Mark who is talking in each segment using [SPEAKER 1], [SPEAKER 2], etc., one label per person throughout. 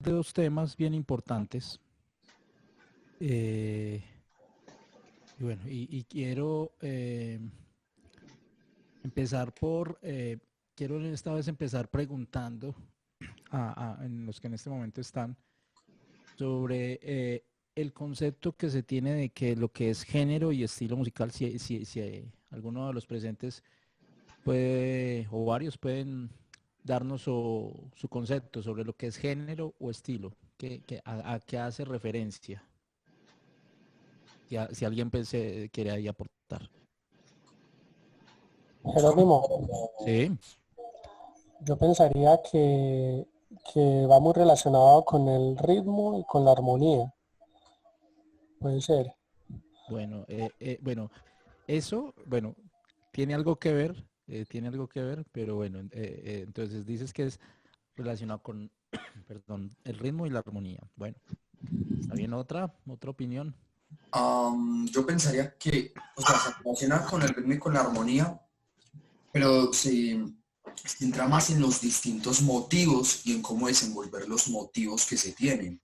[SPEAKER 1] de dos temas bien importantes. Eh, y bueno, y quiero empezar quiero esta vez empezar preguntando en los que en este momento están sobre el concepto que se tiene de que lo que es género y estilo musical, si alguno de los presentes puede, o varios pueden darnos su concepto sobre lo que es género o estilo, a qué hace referencia, si alguien pues, quiere ahí aportar.
[SPEAKER 2] Jerónimo,
[SPEAKER 1] Sí,
[SPEAKER 2] yo pensaría que va muy relacionado con el ritmo y con la armonía. Puede ser.
[SPEAKER 1] bueno, eso, bueno, tiene algo que ver, pero bueno, entonces dices que es relacionado con, perdón, el ritmo y la armonía. Bueno, está bien, otra opinión.
[SPEAKER 3] Yo pensaría que, o sea, se relaciona con el ritmo y con la armonía, pero se centra más en los distintos motivos y en cómo desenvolver los motivos que se tienen.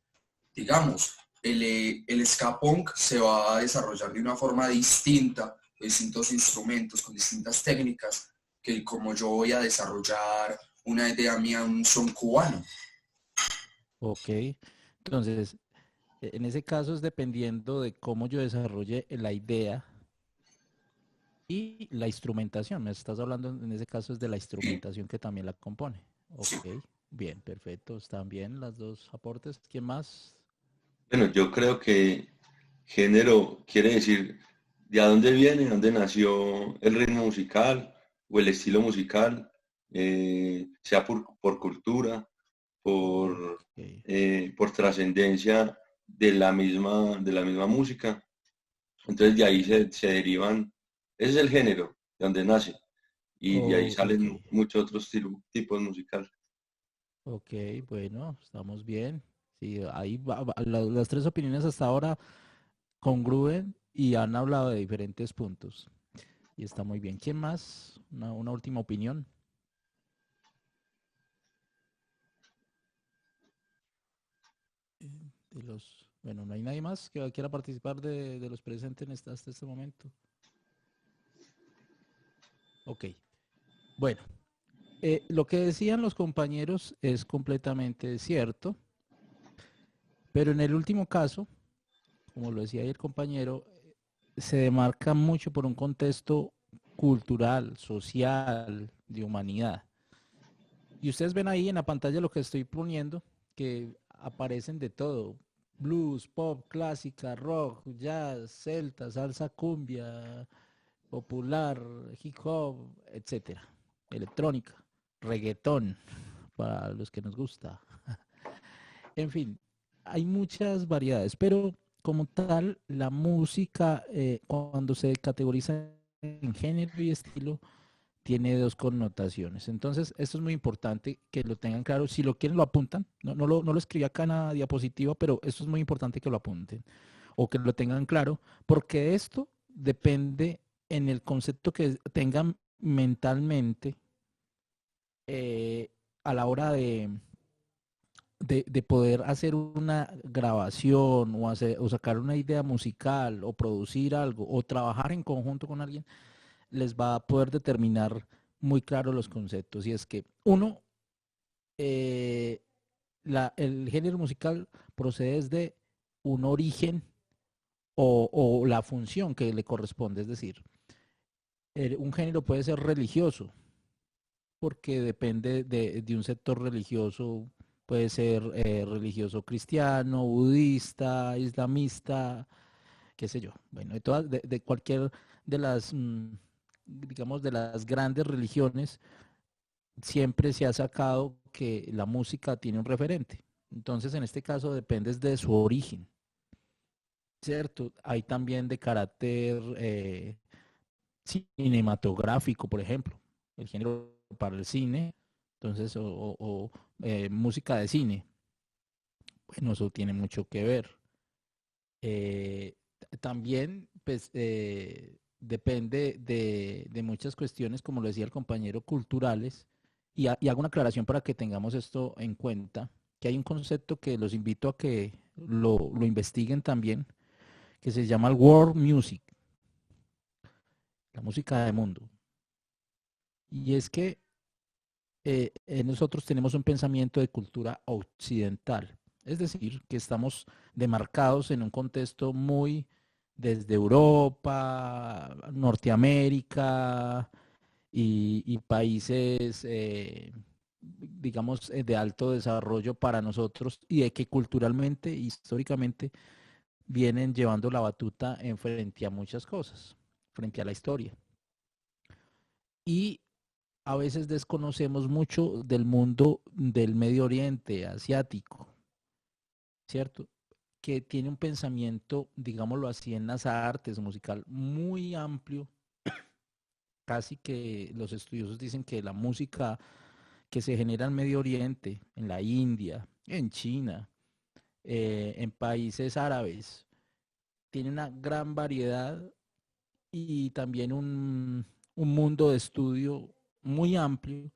[SPEAKER 3] Digamos, el ska punk se va a desarrollar de una forma distinta, con distintos instrumentos, con distintas técnicas, que como yo voy a desarrollar una idea mía, un son cubano.
[SPEAKER 1] Ok, entonces, en ese caso es dependiendo de cómo yo desarrolle la idea y la instrumentación. Me estás hablando en ese caso es de la
[SPEAKER 3] Sí,
[SPEAKER 1] instrumentación que también la compone.
[SPEAKER 3] sí.
[SPEAKER 1] Ok, bien, perfecto. Están bien las dos aportes. ¿Quién más?
[SPEAKER 4] Bueno, yo creo que género quiere decir de a dónde viene, dónde nació el ritmo musical o el estilo musical, sea por cultura,
[SPEAKER 1] Ok,
[SPEAKER 4] por trascendencia de la misma música. Entonces de ahí se derivan, ese es el género, de donde nace, y de ahí
[SPEAKER 1] ok,
[SPEAKER 4] salen muchos otros tipos musicales.
[SPEAKER 1] ok, bueno, estamos bien. Sí, ahí las tres opiniones hasta ahora congruen y han hablado de diferentes puntos. Y está muy bien. ¿Quién más? Una última opinión. Bueno, no hay nadie más que quiera participar de los presentes hasta este momento. Ok, bueno, lo que decían los compañeros es completamente cierto, pero en el último caso, como lo decía ahí el compañero, se demarca mucho por un contexto cultural, social, de humanidad. Y ustedes ven ahí en la pantalla lo que estoy poniendo, que aparecen de todo. Blues, pop, clásica, rock, jazz, celta, salsa, cumbia, popular, hip hop, etcétera. Electrónica, reggaetón, para los que nos gusta. En fin, hay muchas variedades, pero como tal, la música, cuando se categoriza en género y estilo, tiene dos connotaciones. Entonces, esto es muy importante que lo tengan claro. Si lo quieren, lo apuntan. No lo escribí acá en la diapositiva, pero esto es muy importante que lo apunten o que lo tengan claro, porque esto depende en el concepto que tengan mentalmente eh, a la hora de poder hacer una grabación o sacar una idea musical o producir algo o trabajar en conjunto con alguien, les va a poder determinar muy claro los conceptos. Y es que uno, eh, el género musical procede desde un origen o la función que le corresponde. Es decir, un género puede ser religioso porque depende de un sector religioso. Puede ser religioso cristiano, budista, islamista, qué sé yo. Bueno, de cualquier de las, digamos, de las grandes religiones, siempre se ha sacado que la música tiene un referente. Entonces, en este caso, depende de su origen, ¿cierto? Hay también de carácter cinematográfico, por ejemplo, el género para el cine, entonces, música de cine. Bueno, eso tiene mucho que ver. También, pues, depende de muchas cuestiones, como lo decía el compañero, culturales, y hago una aclaración para que tengamos esto en cuenta. que hay un concepto que los invito a que lo investiguen también, que se llama el world music, la música del mundo. Y es que nosotros tenemos un pensamiento de cultura occidental, es decir, que estamos demarcados en un contexto muy desde Europa, Norteamérica y países, digamos, de alto desarrollo para nosotros y de que culturalmente, históricamente, vienen llevando la batuta en frente a muchas cosas, frente a la historia. Y a veces desconocemos mucho del mundo del Medio Oriente, asiático, ¿cierto? Que tiene un pensamiento, digámoslo así, en las artes musical muy amplio. Casi que los estudiosos dicen que la música que se genera en Medio Oriente, en la India, en China, en países árabes, tiene una gran variedad y también un mundo de estudio muy amplio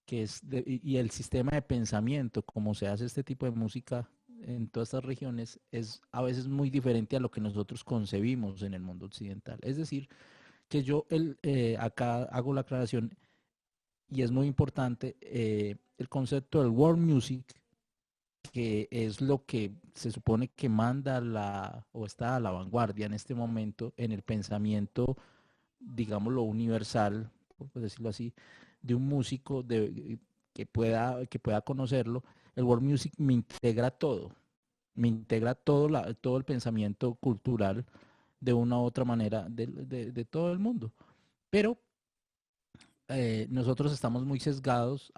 [SPEAKER 1] que es y el sistema de pensamiento, como se hace este tipo de música en todas estas regiones, es a veces muy diferente a lo que nosotros concebimos en el mundo occidental. Es decir, que yo acá hago la aclaración y es muy importante el concepto del world music, que es lo que se supone que manda o está a la vanguardia en este momento en el pensamiento, digámoslo, universal, por decirlo así, de un músico que pueda conocerlo. El world music me integra todo el pensamiento cultural de una u otra manera de todo el mundo. Pero nosotros estamos muy sesgados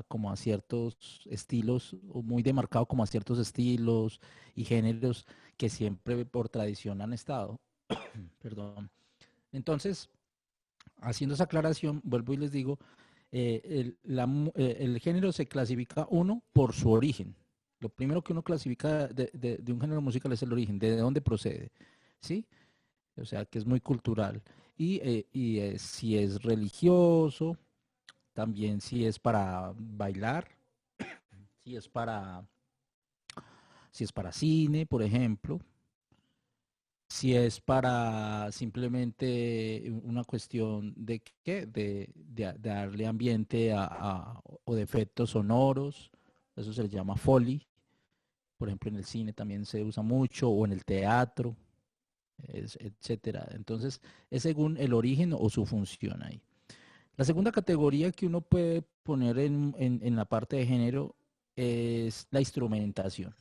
[SPEAKER 1] como a ciertos estilos, o muy demarcados como a ciertos estilos y géneros que siempre por tradición han estado. Perdón. Entonces, haciendo esa aclaración, vuelvo y les digo, el género se clasifica uno por su origen. Lo primero que uno clasifica de un género musical es el origen, de dónde procede, ¿sí? O sea, que es muy cultural. Y si es religioso, también si es para bailar, si es para, si es para cine, por ejemplo, si es para simplemente una cuestión de qué, de darle ambiente o de efectos sonoros, eso se le llama Foley, por ejemplo en el cine también se usa mucho, o en el teatro, etcétera. Entonces es según el origen o su función ahí. La segunda categoría que uno puede poner en la parte de género es la instrumentación,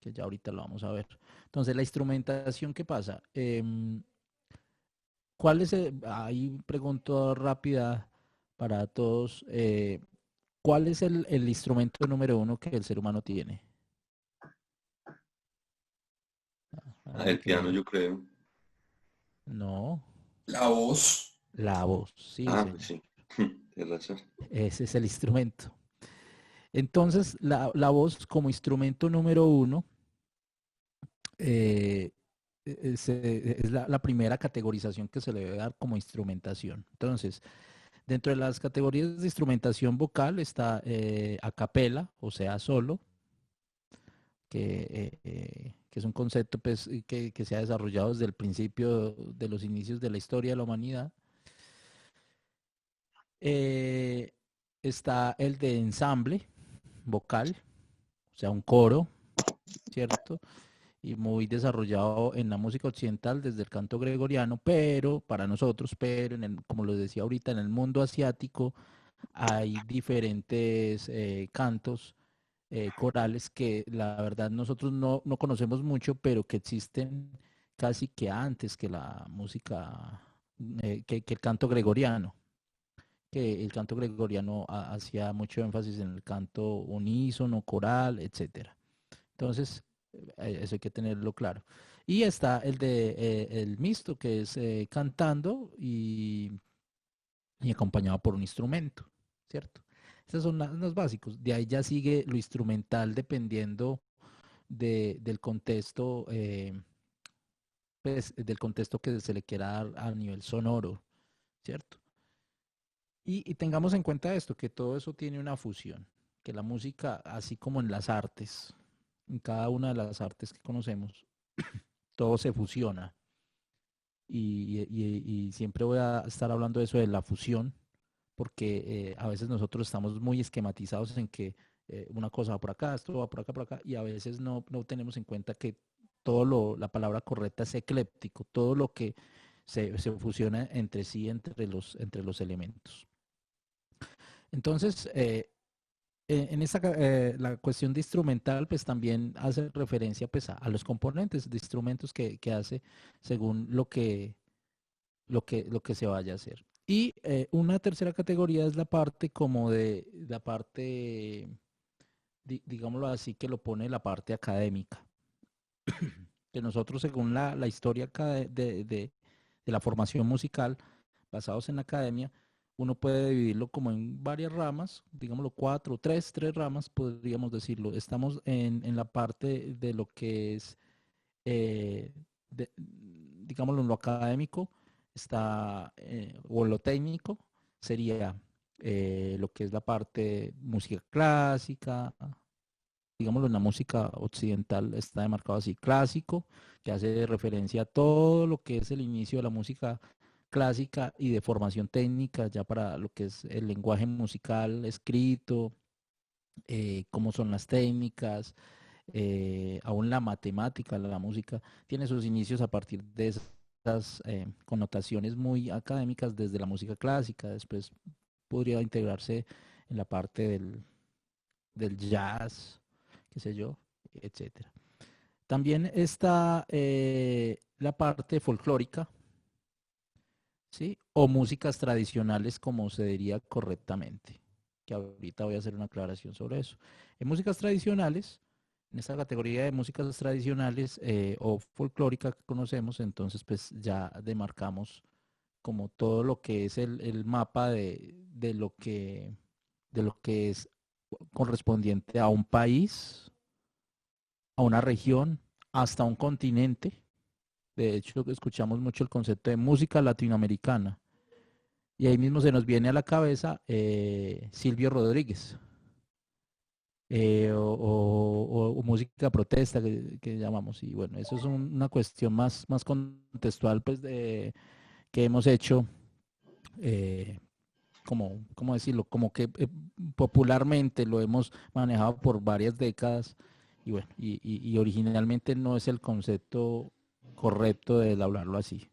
[SPEAKER 1] que ya ahorita lo vamos a ver. Entonces, la instrumentación, ¿qué pasa? ¿Cuál es ahí pregunto rápida para todos, ¿cuál es el instrumento número uno que el ser humano tiene?
[SPEAKER 4] El
[SPEAKER 1] Alguien
[SPEAKER 4] piano,
[SPEAKER 1] que
[SPEAKER 4] yo creo.
[SPEAKER 1] no,
[SPEAKER 3] La voz,
[SPEAKER 1] la voz, sí,
[SPEAKER 4] Ah, pues
[SPEAKER 1] señor.
[SPEAKER 4] sí. Tienes razón.
[SPEAKER 1] Ese es el instrumento. Entonces, la voz como instrumento número uno eh, es la primera categorización que se le debe dar como instrumentación. Entonces, dentro de las categorías de instrumentación vocal está a capela, o sea, solo, que es un concepto pues, que se ha desarrollado desde el principio de los inicios de la historia de la humanidad. Eh, Está el de ensamble vocal, o sea, un coro, ¿cierto? Y muy desarrollado en la música occidental desde el canto gregoriano, pero para nosotros, pero como lo decía ahorita, en el mundo asiático hay diferentes cantos corales que la verdad nosotros no conocemos mucho, pero que existen casi que antes que la música, que el canto gregoriano, que el canto gregoriano hacía mucho énfasis en el canto unísono, coral, etcétera. Entonces, eso hay que tenerlo claro. Y está el mixto, que es cantando y acompañado por un instrumento, ¿cierto? Esos son los básicos. De ahí ya sigue lo instrumental dependiendo del contexto, pues, del contexto que se le quiera dar a nivel sonoro, ¿cierto? Y tengamos en cuenta esto, que todo eso tiene una fusión, que la música, así como en las artes, en cada una de las artes que conocemos, todo se fusiona. Y siempre voy a estar hablando de eso, de la fusión, porque a veces nosotros estamos muy esquematizados en que una cosa va por acá, esto va por acá, y a veces no tenemos en cuenta que la palabra correcta es ecléptico, todo lo que se fusiona entre sí, entre los elementos. Entonces, en la cuestión de instrumental, pues también hace referencia pues a los componentes de instrumentos que hace según lo que se vaya a hacer. Y una tercera categoría es la parte como de la parte, digámoslo así, que lo pone la parte académica. Que nosotros, según la historia de la formación musical, basados en la academia, uno puede dividirlo como en varias ramas, digámoslo tres ramas, podríamos decirlo. Estamos en la parte de lo que es, digámoslo, en lo académico, está, o lo técnico, sería lo que es la parte música clásica, digámoslo, en la música occidental está demarcado así, clásico, que hace referencia a todo lo que es el inicio de la música clásica y de formación técnica, ya para lo que es el lenguaje musical escrito, cómo son las técnicas, aún la matemática, la música, tiene sus inicios a partir de esas connotaciones muy académicas desde la música clásica, después podría integrarse en la parte del jazz, qué sé yo, etcétera. También está la parte folclórica, ¿sí? O músicas tradicionales, como se diría correctamente, que ahorita voy a hacer una aclaración sobre eso. En músicas tradicionales, en esta categoría de músicas tradicionales o folclórica que conocemos, entonces pues ya demarcamos como todo lo que es el mapa de lo que es correspondiente a un país, a una región, hasta un continente. De hecho, escuchamos mucho el concepto de música latinoamericana. Y ahí mismo se nos viene a la cabeza Silvio Rodríguez. O música protesta que llamamos. Y bueno, eso es una cuestión más contextual pues, que hemos hecho, ¿cómo decirlo? Como que popularmente lo hemos manejado por varias décadas y bueno, y originalmente no es el concepto correcto de hablarlo así.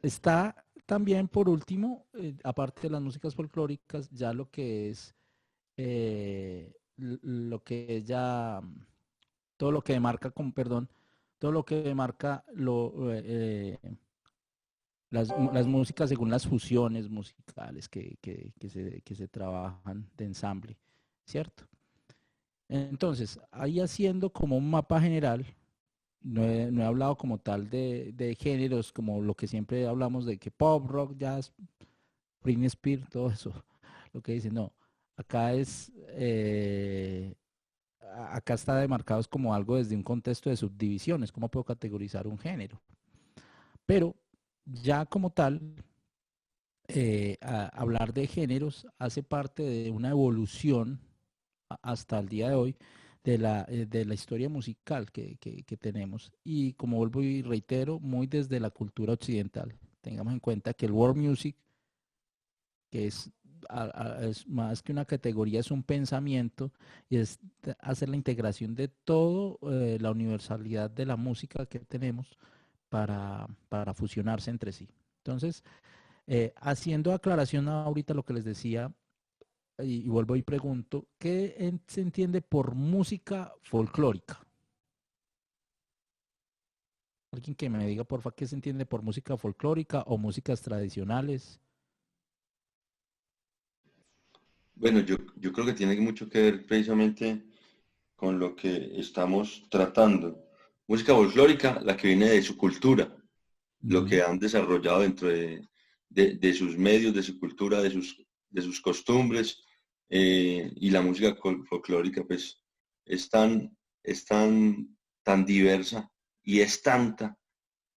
[SPEAKER 1] Está también, por último, aparte de las músicas folclóricas, ya lo que es lo que es ya todo lo que demarca, perdón, todo lo que demarca las músicas según las fusiones musicales que se trabajan de ensamble, ¿cierto? Entonces, ahí haciendo como un mapa general, no he hablado como tal de géneros, como lo que siempre hablamos de que pop, rock, jazz, Britney Spears, todo eso, lo que dicen, no, acá es, acá está demarcado como algo desde un contexto de subdivisiones, cómo puedo categorizar un género. Pero ya como tal, hablar de géneros hace parte de una evolución hasta el día de hoy de la historia musical que tenemos. Y como vuelvo y reitero, muy desde la cultura occidental. Tengamos en cuenta que el world music, que es más que una categoría, es un pensamiento y es hacer la integración de todo, la universalidad de la música que tenemos para fusionarse entre sí. Entonces, haciendo aclaración ahorita lo que les decía, y vuelvo y pregunto, ¿qué se entiende por música folclórica? Alguien que me diga, porfa, ¿qué se entiende por música folclórica o músicas tradicionales?
[SPEAKER 4] Bueno, yo creo que tiene mucho que ver precisamente con lo que estamos tratando. Música folclórica, la que viene de su cultura, lo que han desarrollado dentro de sus medios, de su cultura, de sus costumbres, y la música folclórica pues es tan diversa y es tanta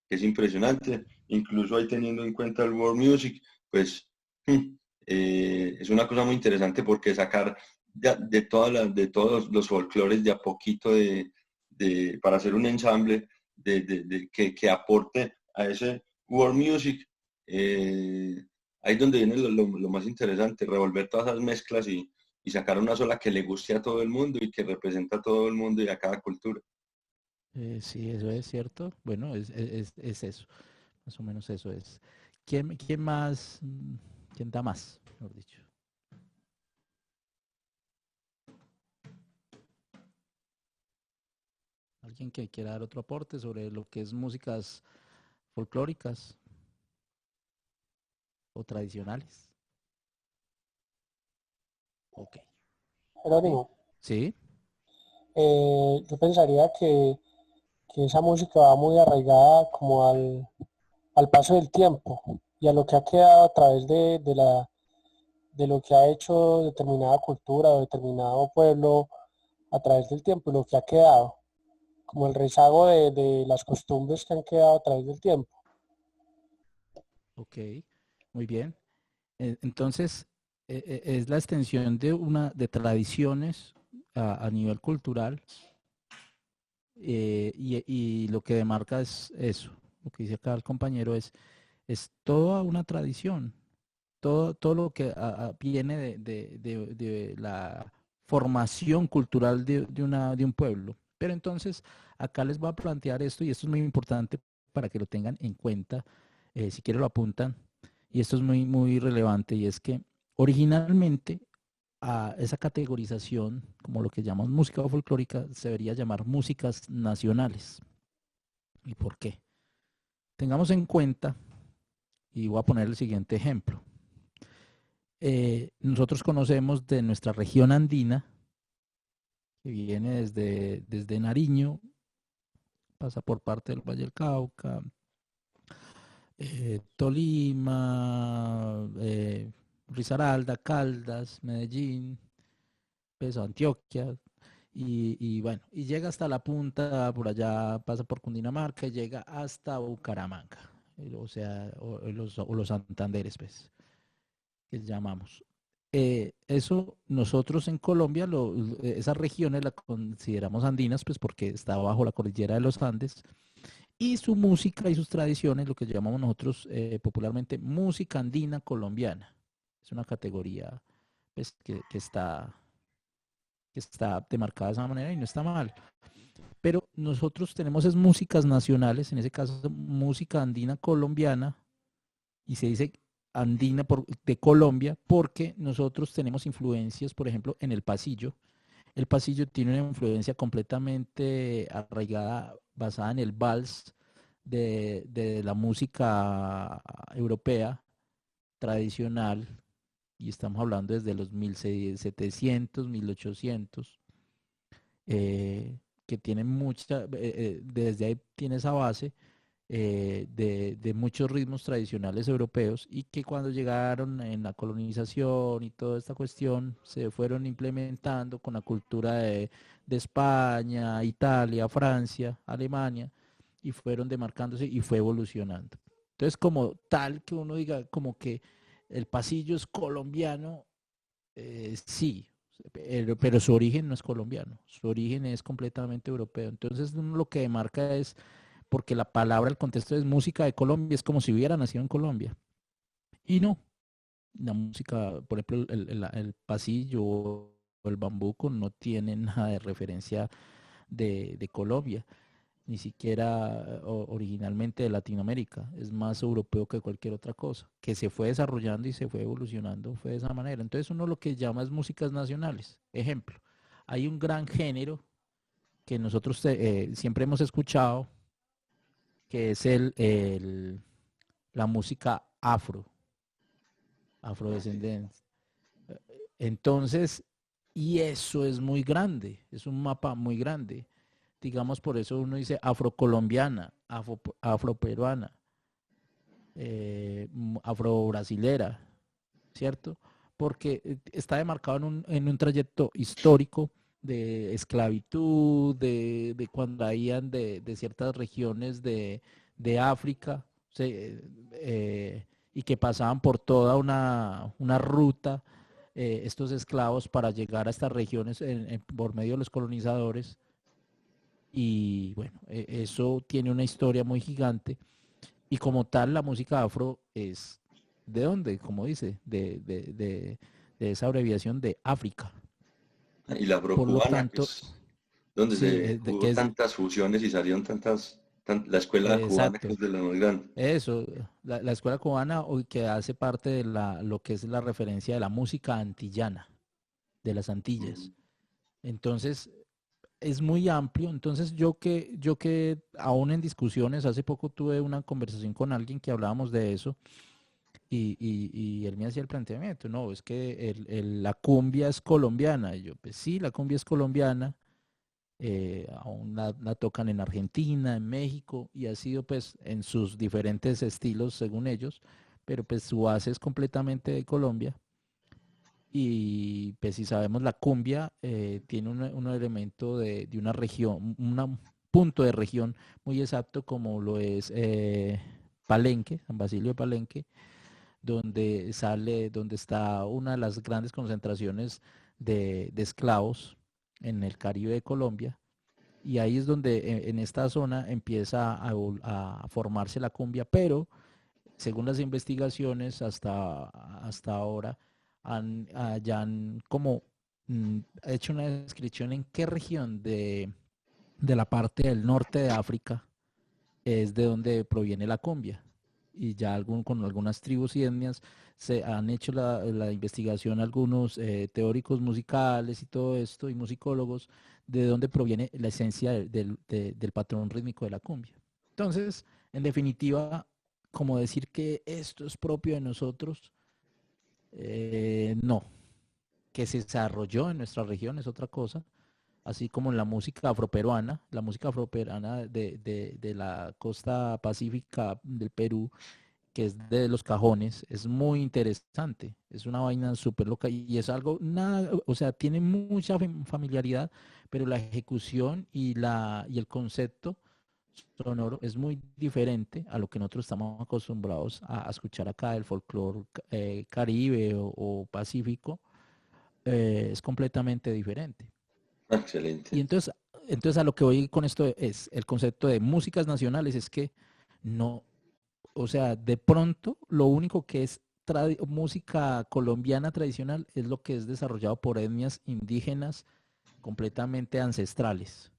[SPEAKER 4] que es impresionante. Incluso ahí teniendo en cuenta el world music, pues Es una cosa muy interesante porque sacar de todos los folclores de a poquito para hacer un ensamble que aporte a ese world music, ahí es donde viene lo más interesante, revolver todas esas mezclas y sacar una sola que le guste a todo el mundo y que representa a todo el mundo y a cada cultura.
[SPEAKER 1] Sí, eso es cierto. Bueno, es eso. Más o menos eso es. ¿Quién más? ¿Quién da más? Mejor dicho. ¿Alguien que quiera dar otro aporte sobre lo que es músicas folclóricas o tradicionales? Ok. ¿Sí?
[SPEAKER 2] Jerónimo,
[SPEAKER 1] ¿Sí?
[SPEAKER 2] yo pensaría que esa música va muy arraigada como al paso del tiempo y a lo que ha quedado a través de lo que ha hecho determinada cultura o determinado pueblo a través del tiempo y lo que ha quedado, como el rezago de las costumbres que han quedado a través del tiempo.
[SPEAKER 1] Ok. Muy bien. Entonces, es la extensión de tradiciones a nivel cultural y lo que demarca es eso. Lo que dice acá el compañero es toda una tradición. Todo lo que viene de la formación cultural de un pueblo. Pero entonces, acá les voy a plantear esto y esto es muy importante para que lo tengan en cuenta. Si quieren lo apuntan. Y esto es muy relevante y es que originalmente a esa categorización, como lo que llamamos música folclórica, se debería llamar músicas nacionales. ¿Y por qué? Tengamos en cuenta, y voy a poner el siguiente ejemplo. Nosotros conocemos de nuestra región andina, que viene desde Nariño, pasa por parte del Valle del Cauca, Tolima, Risaralda, Caldas, Medellín, pues, Antioquia, y bueno, y llega hasta la punta, por allá pasa por Cundinamarca y llega hasta Bucaramanga, o sea, o los Santanderes, pues, que llamamos. Eso nosotros en Colombia, esas regiones las consideramos andinas, pues porque está bajo la cordillera de los Andes, y su música y sus tradiciones, lo que llamamos nosotros popularmente música andina colombiana. Es una categoría pues, que está demarcada de esa manera y no está mal. Pero nosotros tenemos es músicas nacionales, en ese caso música andina colombiana, y se dice andina de Colombia porque nosotros tenemos influencias, por ejemplo, en el pasillo. El pasillo tiene una influencia completamente arraigada, basada en el vals de la música europea tradicional, y estamos hablando desde los 1700, 1800, que tiene desde ahí tiene esa base de muchos ritmos tradicionales europeos y que cuando llegaron en la colonización y toda esta cuestión se fueron implementando con la cultura de España, Italia, Francia, Alemania y fueron demarcándose y fue evolucionando. Entonces, como tal que uno diga como que el pasillo es colombiano, sí, pero su origen no es colombiano, su origen es completamente europeo. Entonces, uno lo que demarca es porque la palabra, el contexto es música de Colombia, es como si hubiera nacido en Colombia. Y no, la música, por ejemplo, el pasillo o el bambuco no tiene nada de referencia de Colombia, ni siquiera originalmente de Latinoamérica, es más europeo que cualquier otra cosa, que se fue desarrollando y se fue evolucionando, fue de esa manera. Entonces uno lo que llama es músicas nacionales. Ejemplo, hay un gran género que nosotros siempre hemos escuchado, que es la música afrodescendencia. Entonces, y eso es muy grande, es un mapa muy grande. Digamos, por eso uno dice afrocolombiana, afroperuana, afrobrasilera, ¿cierto? Porque está demarcado en un trayecto histórico de esclavitud, de cuando habían de ciertas regiones de África, y que pasaban por toda una ruta estos esclavos para llegar a estas regiones por medio de los colonizadores. Y bueno, eso tiene una historia muy gigante. Y como tal, la música afro es ¿de dónde? Como dice, de esa abreviación de África.
[SPEAKER 4] Y la
[SPEAKER 1] Por lo
[SPEAKER 4] afrocubana, que
[SPEAKER 1] tanto,
[SPEAKER 4] es donde
[SPEAKER 1] sí,
[SPEAKER 4] se
[SPEAKER 1] que
[SPEAKER 4] hubo
[SPEAKER 1] es
[SPEAKER 4] tantas fusiones y salieron la escuela cubana que
[SPEAKER 1] exacto.
[SPEAKER 4] es de las más grandes.
[SPEAKER 1] Eso, la escuela cubana hoy que hace parte de lo que es la referencia de la música antillana, de las Antillas.
[SPEAKER 4] Mm.
[SPEAKER 1] Entonces, es muy amplio. Entonces, yo que aún en discusiones, hace poco tuve una conversación con alguien que hablábamos de eso y él me hacía el planteamiento, no, es que la cumbia es colombiana. Y yo, pues sí, la cumbia es colombiana, aún la tocan en Argentina, en México, y ha sido pues en sus diferentes estilos según ellos, pero pues su base es completamente de Colombia. Y pues si sabemos la cumbia tiene un elemento de una región, un punto de región muy exacto como lo es Palenque, San Basilio de Palenque, donde está una de las grandes concentraciones de esclavos en el Caribe de Colombia. Y ahí es donde en esta zona empieza a formarse la cumbia, pero según las investigaciones hasta ahora, ya han como hecho una descripción en qué región de la parte del norte de África es de donde proviene la cumbia. Y ya con algunas tribus y etnias se han hecho la investigación algunos teóricos musicales y todo esto, y musicólogos, de dónde proviene la esencia del patrón rítmico de la cumbia. Entonces, en definitiva, como decir que esto es propio de nosotros, no. Que se desarrolló en nuestra región es otra cosa, así como en la música afroperuana de la costa pacífica del Perú, que es de los cajones, es muy interesante, es una vaina súper loca y es algo, nada, o sea, tiene mucha familiaridad, pero la ejecución y el concepto sonoro es muy diferente a lo que nosotros estamos acostumbrados a escuchar acá del folclore caribe o pacífico, es completamente diferente. Y
[SPEAKER 4] Excelente.
[SPEAKER 1] entonces a lo que voy con esto es el concepto de músicas nacionales, es que no, o sea, de pronto lo único que es música colombiana tradicional es lo que es desarrollado por etnias indígenas completamente ancestrales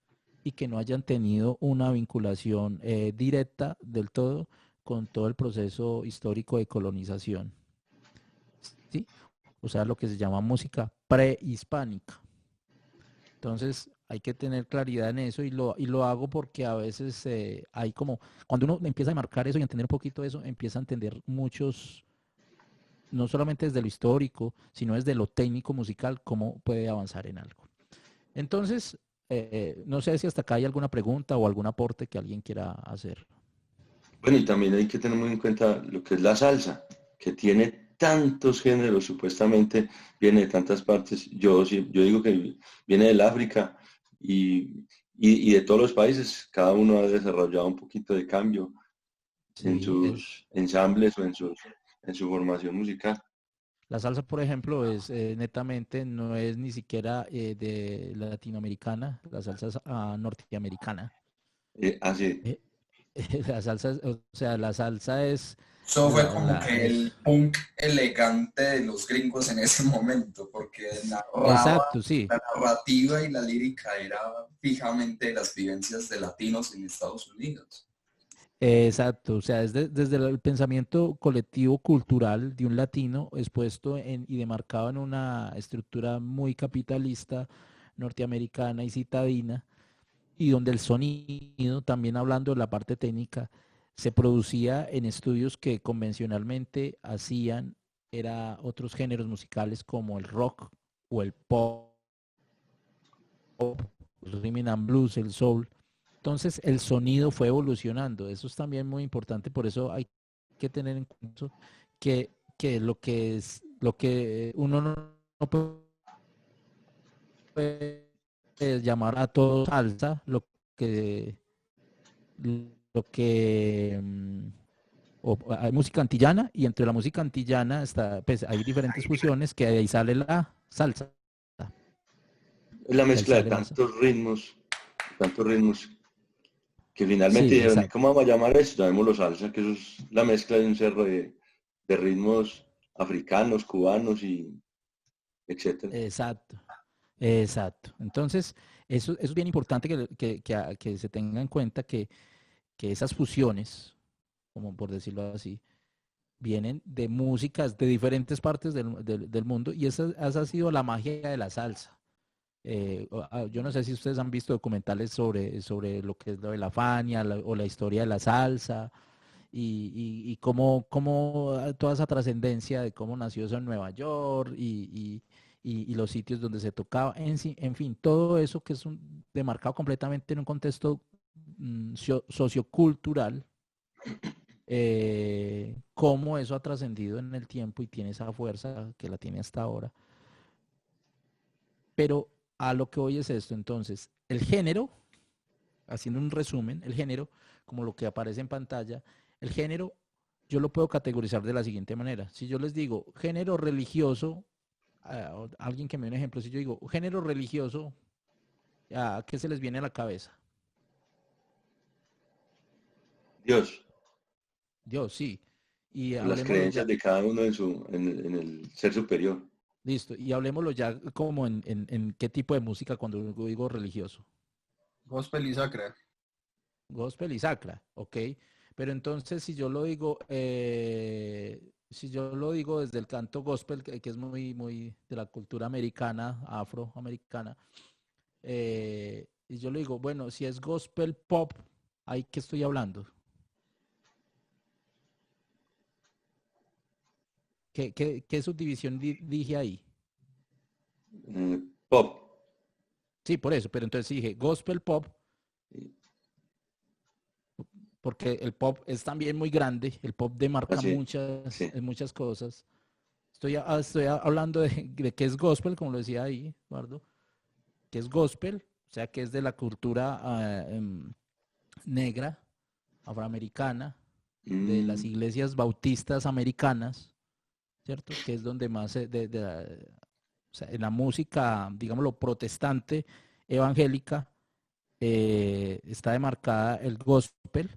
[SPEAKER 1] y que no hayan tenido una vinculación directa del todo con todo el proceso histórico de colonización, ¿sí? O sea, lo que se llama música prehispánica. Entonces hay que tener claridad en eso y lo hago porque a veces hay como, cuando uno empieza a marcar eso y a entender un poquito eso, empieza a entender muchos, no solamente desde lo histórico, sino desde lo técnico musical, cómo puede avanzar en algo. Entonces, no sé si hasta acá hay alguna pregunta o algún aporte que alguien quiera hacer.
[SPEAKER 4] Bueno, y también hay que tener muy en cuenta lo que es la salsa, que tiene tantos géneros, supuestamente viene de tantas partes. Yo digo que viene del África y de todos los países, cada uno ha desarrollado un poquito de cambio en
[SPEAKER 1] Sí,
[SPEAKER 4] sus ensambles o en su formación musical.
[SPEAKER 1] la salsa, por ejemplo, es netamente, no es ni siquiera de latinoamericana, la salsa es norteamericana.
[SPEAKER 4] Así,
[SPEAKER 1] Eh, la salsa, o sea, la salsa es
[SPEAKER 3] Eso fue como que
[SPEAKER 1] es
[SPEAKER 3] el punk elegante de los gringos en ese momento, porque
[SPEAKER 1] exacto, sí,
[SPEAKER 3] la narrativa y la lírica era fijamente de las vivencias de latinos en Estados Unidos.
[SPEAKER 1] exacto, o sea, es desde el pensamiento colectivo cultural de un latino expuesto y demarcado en una estructura muy capitalista norteamericana y citadina, y donde el sonido, también hablando de la parte técnica, se producía en estudios que convencionalmente hacían era otros géneros musicales como el rock o el pop, el rhythm and blues, el soul. Entonces el sonido fue evolucionando. Eso es también muy importante, por eso hay que tener en cuenta que lo que uno no puede llamar a todo salsa, que lo que hay música antillana y entre la música antillana está, pues, hay diferentes fusiones que de ahí sale la salsa.
[SPEAKER 4] Es la
[SPEAKER 1] De ahí
[SPEAKER 4] mezcla de
[SPEAKER 1] sale la salsa.
[SPEAKER 4] tantos ritmos, que finalmente
[SPEAKER 1] Sí,
[SPEAKER 4] dijeron, ¿y
[SPEAKER 1] exacto.
[SPEAKER 4] cómo vamos a llamar esto? Llamémoslo salsa, que eso es la mezcla de un cerro de ritmos africanos, cubanos y etcétera.
[SPEAKER 1] Exacto. Exacto. Entonces, eso es bien importante que se tenga en cuenta que esas fusiones, como por decirlo así, vienen de músicas de diferentes partes del mundo y esa ha sido la magia de la salsa. Yo no sé si ustedes han visto documentales sobre lo que es lo de la Fania o la historia de la salsa y cómo toda esa trascendencia de cómo nació eso en Nueva York y los sitios donde se tocaba, en fin, todo eso que es demarcado completamente en un contexto sociocultural, cómo eso ha trascendido en el tiempo y tiene esa fuerza que la tiene hasta ahora. Pero a lo que hoy es esto, entonces, el género, haciendo un resumen, el género, como lo que aparece en pantalla, el género yo lo puedo categorizar de la siguiente manera. Si yo les digo género religioso, alguien que me dé un ejemplo, si yo digo género religioso, ¿qué se les viene a la cabeza?
[SPEAKER 4] Dios,
[SPEAKER 1] Dios, sí. Y
[SPEAKER 4] las
[SPEAKER 1] hablemoslo
[SPEAKER 4] creencias
[SPEAKER 1] ya,
[SPEAKER 4] de cada uno en el ser superior.
[SPEAKER 1] listo, y hablemoslo ya como en qué tipo de música cuando digo religioso.
[SPEAKER 3] Gospel y sacra.
[SPEAKER 1] Gospel y sacra, ¿ok? Pero entonces si yo lo digo desde el canto gospel, que es muy, muy de la cultura americana, afroamericana, y yo le digo, bueno, si es gospel pop, ¿ahí qué estoy hablando? ¿Qué subdivisión dije ahí?
[SPEAKER 4] Pop.
[SPEAKER 1] Sí, por eso, pero entonces dije gospel pop, porque el pop es también muy grande, el pop demarca
[SPEAKER 4] Así, sí.
[SPEAKER 1] muchas cosas. Estoy hablando de qué es gospel, como lo decía ahí, Eduardo, que es gospel, o sea, que es de la cultura negra, afroamericana, de las
[SPEAKER 4] Mm,
[SPEAKER 1] iglesias bautistas americanas, ¿cierto? Que es donde más, o sea, en la música, digámoslo, protestante, evangélica, está demarcada el gospel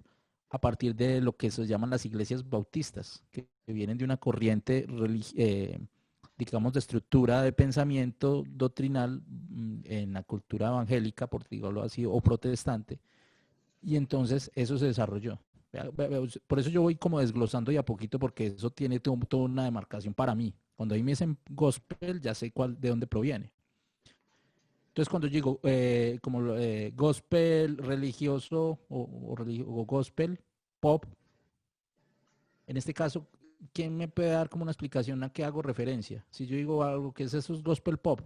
[SPEAKER 1] a partir de lo que se llaman las iglesias bautistas, que vienen de una corriente digamos, de estructura de pensamiento doctrinal en la cultura evangélica, por decirlo así, o protestante, y entonces eso se desarrolló. Por eso yo voy como desglosando y a poquito, porque eso tiene toda una demarcación para mí. Cuando ahí me dicen gospel, ya sé de dónde proviene. Entonces, cuando yo digo como gospel religioso o gospel pop, en este caso, ¿quién me puede dar como una explicación a qué hago referencia? Si yo digo algo que es eso, es gospel pop.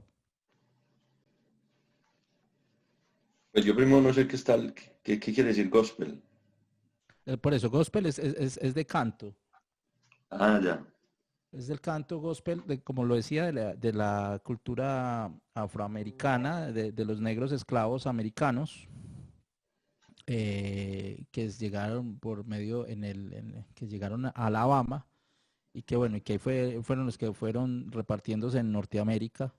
[SPEAKER 4] pues yo primero no sé qué quiere decir gospel.
[SPEAKER 1] Por eso, gospel es de canto.
[SPEAKER 4] Ah, ya.
[SPEAKER 1] Es del canto gospel, como lo decía, de la cultura afroamericana, de los negros esclavos americanos, que llegaron por medio que llegaron a Alabama y que bueno, y que fueron los que fueron repartiéndose en Norteamérica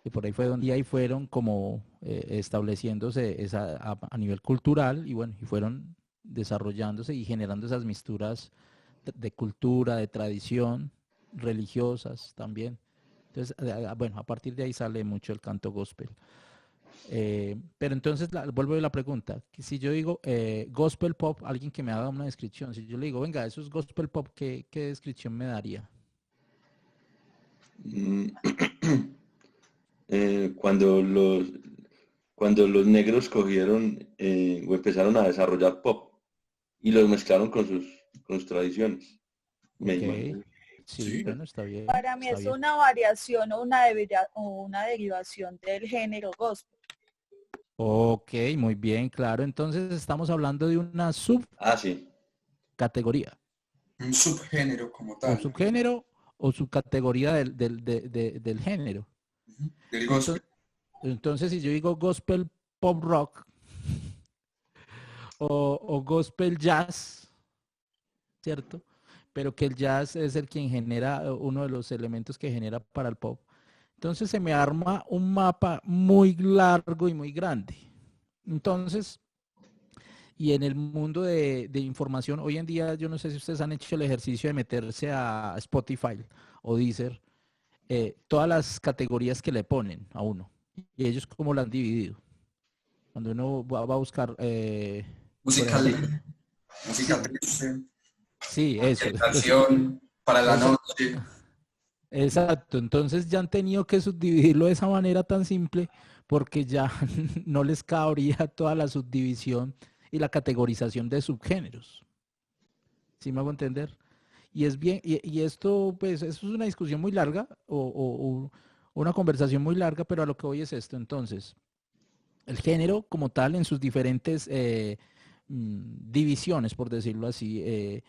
[SPEAKER 1] y por ahí fue donde y ahí fueron como estableciéndose a nivel cultural y bueno, y fueron desarrollándose y generando esas misturas de cultura, de tradición, religiosas también. Entonces, bueno, a partir de ahí sale mucho el canto gospel. Pero entonces vuelvo a la pregunta, que si yo digo gospel pop, alguien que me haga una descripción, si yo le digo, venga, eso es gospel pop, ¿qué descripción me daría?
[SPEAKER 4] Mm, eh, cuando los, cuando los negros cogieron o empezaron a desarrollar pop y los mezclaron con sus tradiciones, me
[SPEAKER 1] Ok,
[SPEAKER 4] imagino.
[SPEAKER 1] sí,
[SPEAKER 3] Sí.
[SPEAKER 1] bueno, está bien,
[SPEAKER 5] Para mí
[SPEAKER 1] está
[SPEAKER 5] es
[SPEAKER 1] bien.
[SPEAKER 5] una variación o una derivación del género gospel.
[SPEAKER 1] Ok, muy bien, claro. Entonces estamos hablando de una
[SPEAKER 4] Ah, sí.
[SPEAKER 1] subcategoría,
[SPEAKER 3] Un subgénero como
[SPEAKER 1] o
[SPEAKER 3] tal.
[SPEAKER 1] subgénero, o subcategoría del género.
[SPEAKER 3] Ujú. Del gospel.
[SPEAKER 1] Entonces, si yo digo gospel pop rock o gospel jazz, ¿cierto? pero que el jazz es el quien genera uno de los elementos que genera para el pop. Entonces se me arma un mapa muy largo y muy grande. Entonces, y en el mundo de información, hoy en día, yo no sé si ustedes han hecho el ejercicio de meterse a Spotify o Deezer, todas las categorías que le ponen a uno. Y ellos cómo lo han dividido. Cuando uno va a buscar, por
[SPEAKER 3] Música
[SPEAKER 1] ejemplo,
[SPEAKER 3] alegre, música
[SPEAKER 1] sí,
[SPEAKER 3] triste,
[SPEAKER 1] sí, eso. Entonces,
[SPEAKER 3] meditación, para la
[SPEAKER 1] esa,
[SPEAKER 3] noche.
[SPEAKER 1] exacto. Entonces ya han tenido que subdividirlo de esa manera tan simple porque ya no les cabría toda la subdivisión y la categorización de subgéneros. ¿Sí me hago entender? Y es bien, y esto, pues, eso es una discusión muy larga o una conversación muy larga, pero a lo que voy es esto. Entonces, el género como tal en sus diferentes divisiones, por decirlo así,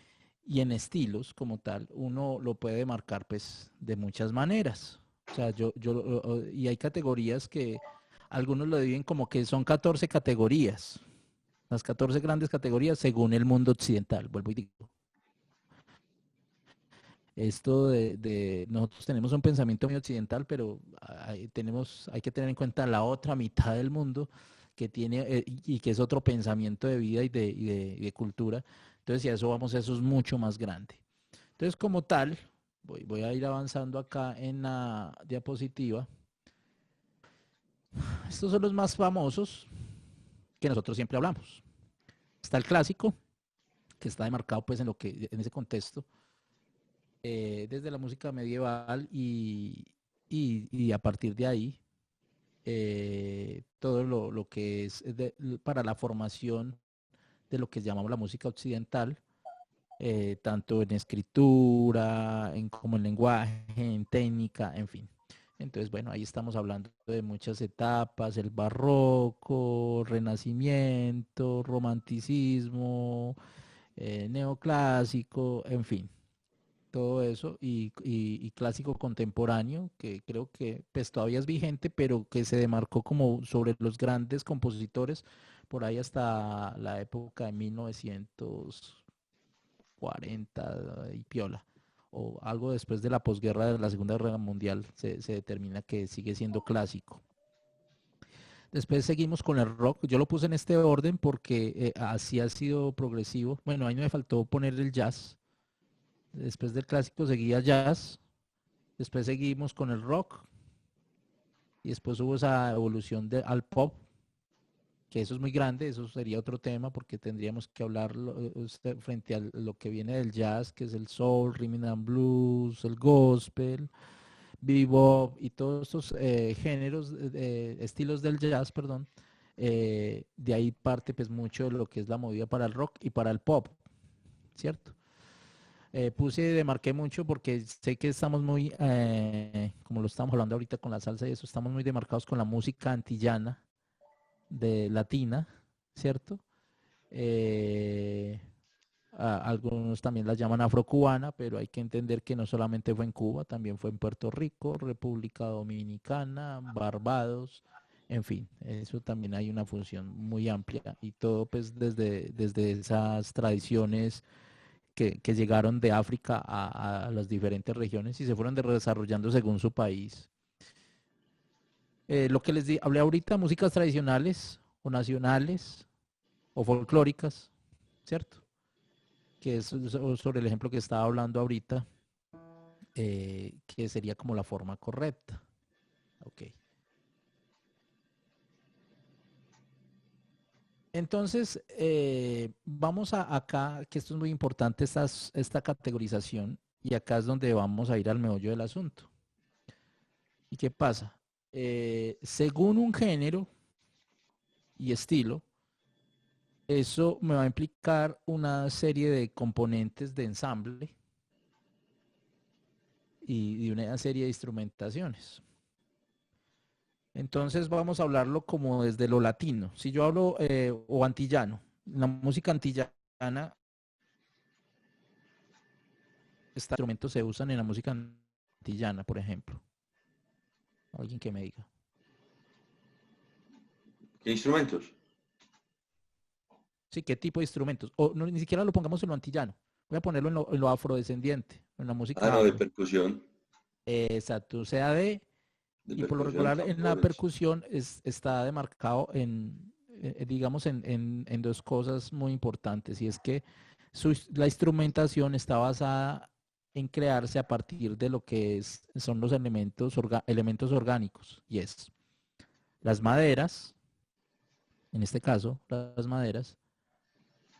[SPEAKER 1] y en estilos como tal, uno lo puede marcar pues de muchas maneras. O sea, y hay categorías que algunos lo dividen como que son 14 categorías, las 14 grandes categorías según el mundo occidental, vuelvo y digo. Esto nosotros tenemos un pensamiento muy occidental, pero hay que tener en cuenta la otra mitad del mundo que tiene y que es otro pensamiento de vida y de cultura. Entonces, si a eso vamos, eso es mucho más grande. Entonces, como tal, voy a ir avanzando acá en la diapositiva. Estos son los más famosos que nosotros siempre hablamos. Está el clásico, que está demarcado pues en ese contexto desde la música medieval y a partir de ahí todo lo que es para la formación de lo que llamamos la música occidental, tanto en escritura, como en lenguaje, en técnica, en fin. Entonces, bueno, ahí estamos hablando de muchas etapas, el barroco, renacimiento, romanticismo, neoclásico, en fin todo eso y clásico contemporáneo, que creo que pues todavía es vigente, pero que se demarcó como sobre los grandes compositores por ahí hasta la época de 1940 y piola, o algo después de la posguerra de la Segunda Guerra Mundial, se determina que sigue siendo clásico. Después seguimos con el rock. Yo lo puse en este orden porque así ha sido progresivo. Bueno, ahí no me faltó poner el jazz. Después del clásico seguía jazz, después seguimos con el rock y después hubo esa evolución al pop, que eso es muy grande, eso sería otro tema porque tendríamos que hablar frente a lo que viene del jazz, que es el soul, rhythm and blues, el gospel, bebop y todos estos géneros, estilos del jazz, perdón. De ahí parte pues mucho de lo que es la movida para el rock y para el pop, ¿cierto? Demarqué mucho porque sé que estamos muy, como lo estamos hablando ahorita con la salsa y eso, estamos muy demarcados con la música antillana de latina, ¿cierto? Eh, algunos también la llaman afrocubana, pero hay que entender que no solamente fue en Cuba, también fue en Puerto Rico, República Dominicana, Barbados, en fin, eso también hay una función muy amplia y todo pues desde esas tradiciones que llegaron de África a las diferentes regiones y se fueron desarrollando según su país. Lo que hablé ahorita, músicas tradicionales o nacionales o folclóricas, ¿cierto? Que es sobre el ejemplo que estaba hablando ahorita, que sería como la forma correcta. Ok. Entonces, vamos acá, que esto es muy importante, esta categorización, y acá es donde vamos a ir al meollo del asunto. ¿Y qué pasa? Según un género y estilo, eso me va a implicar una serie de componentes de ensamble y una serie de instrumentaciones. Entonces vamos a hablarlo como desde lo latino. Si yo hablo o antillano, la música antillana, estos instrumentos se usan en la música antillana, por ejemplo. Alguien que me diga.
[SPEAKER 4] ¿Qué instrumentos?
[SPEAKER 1] Sí, ¿qué tipo de instrumentos? O no, ni siquiera lo pongamos en lo antillano. voy a ponerlo en lo afrodescendiente, en la música
[SPEAKER 4] No, de
[SPEAKER 1] afro.
[SPEAKER 4] percusión.
[SPEAKER 1] Exacto, sea de,
[SPEAKER 4] De
[SPEAKER 1] y por lo
[SPEAKER 4] percusión,
[SPEAKER 1] regular en la
[SPEAKER 4] tambores.
[SPEAKER 1] percusión está demarcado digamos, en dos cosas muy importantes, y es que la instrumentación está basada en crearse a partir de lo que son los elementos orgánicos, y es las maderas, en este caso, las maderas,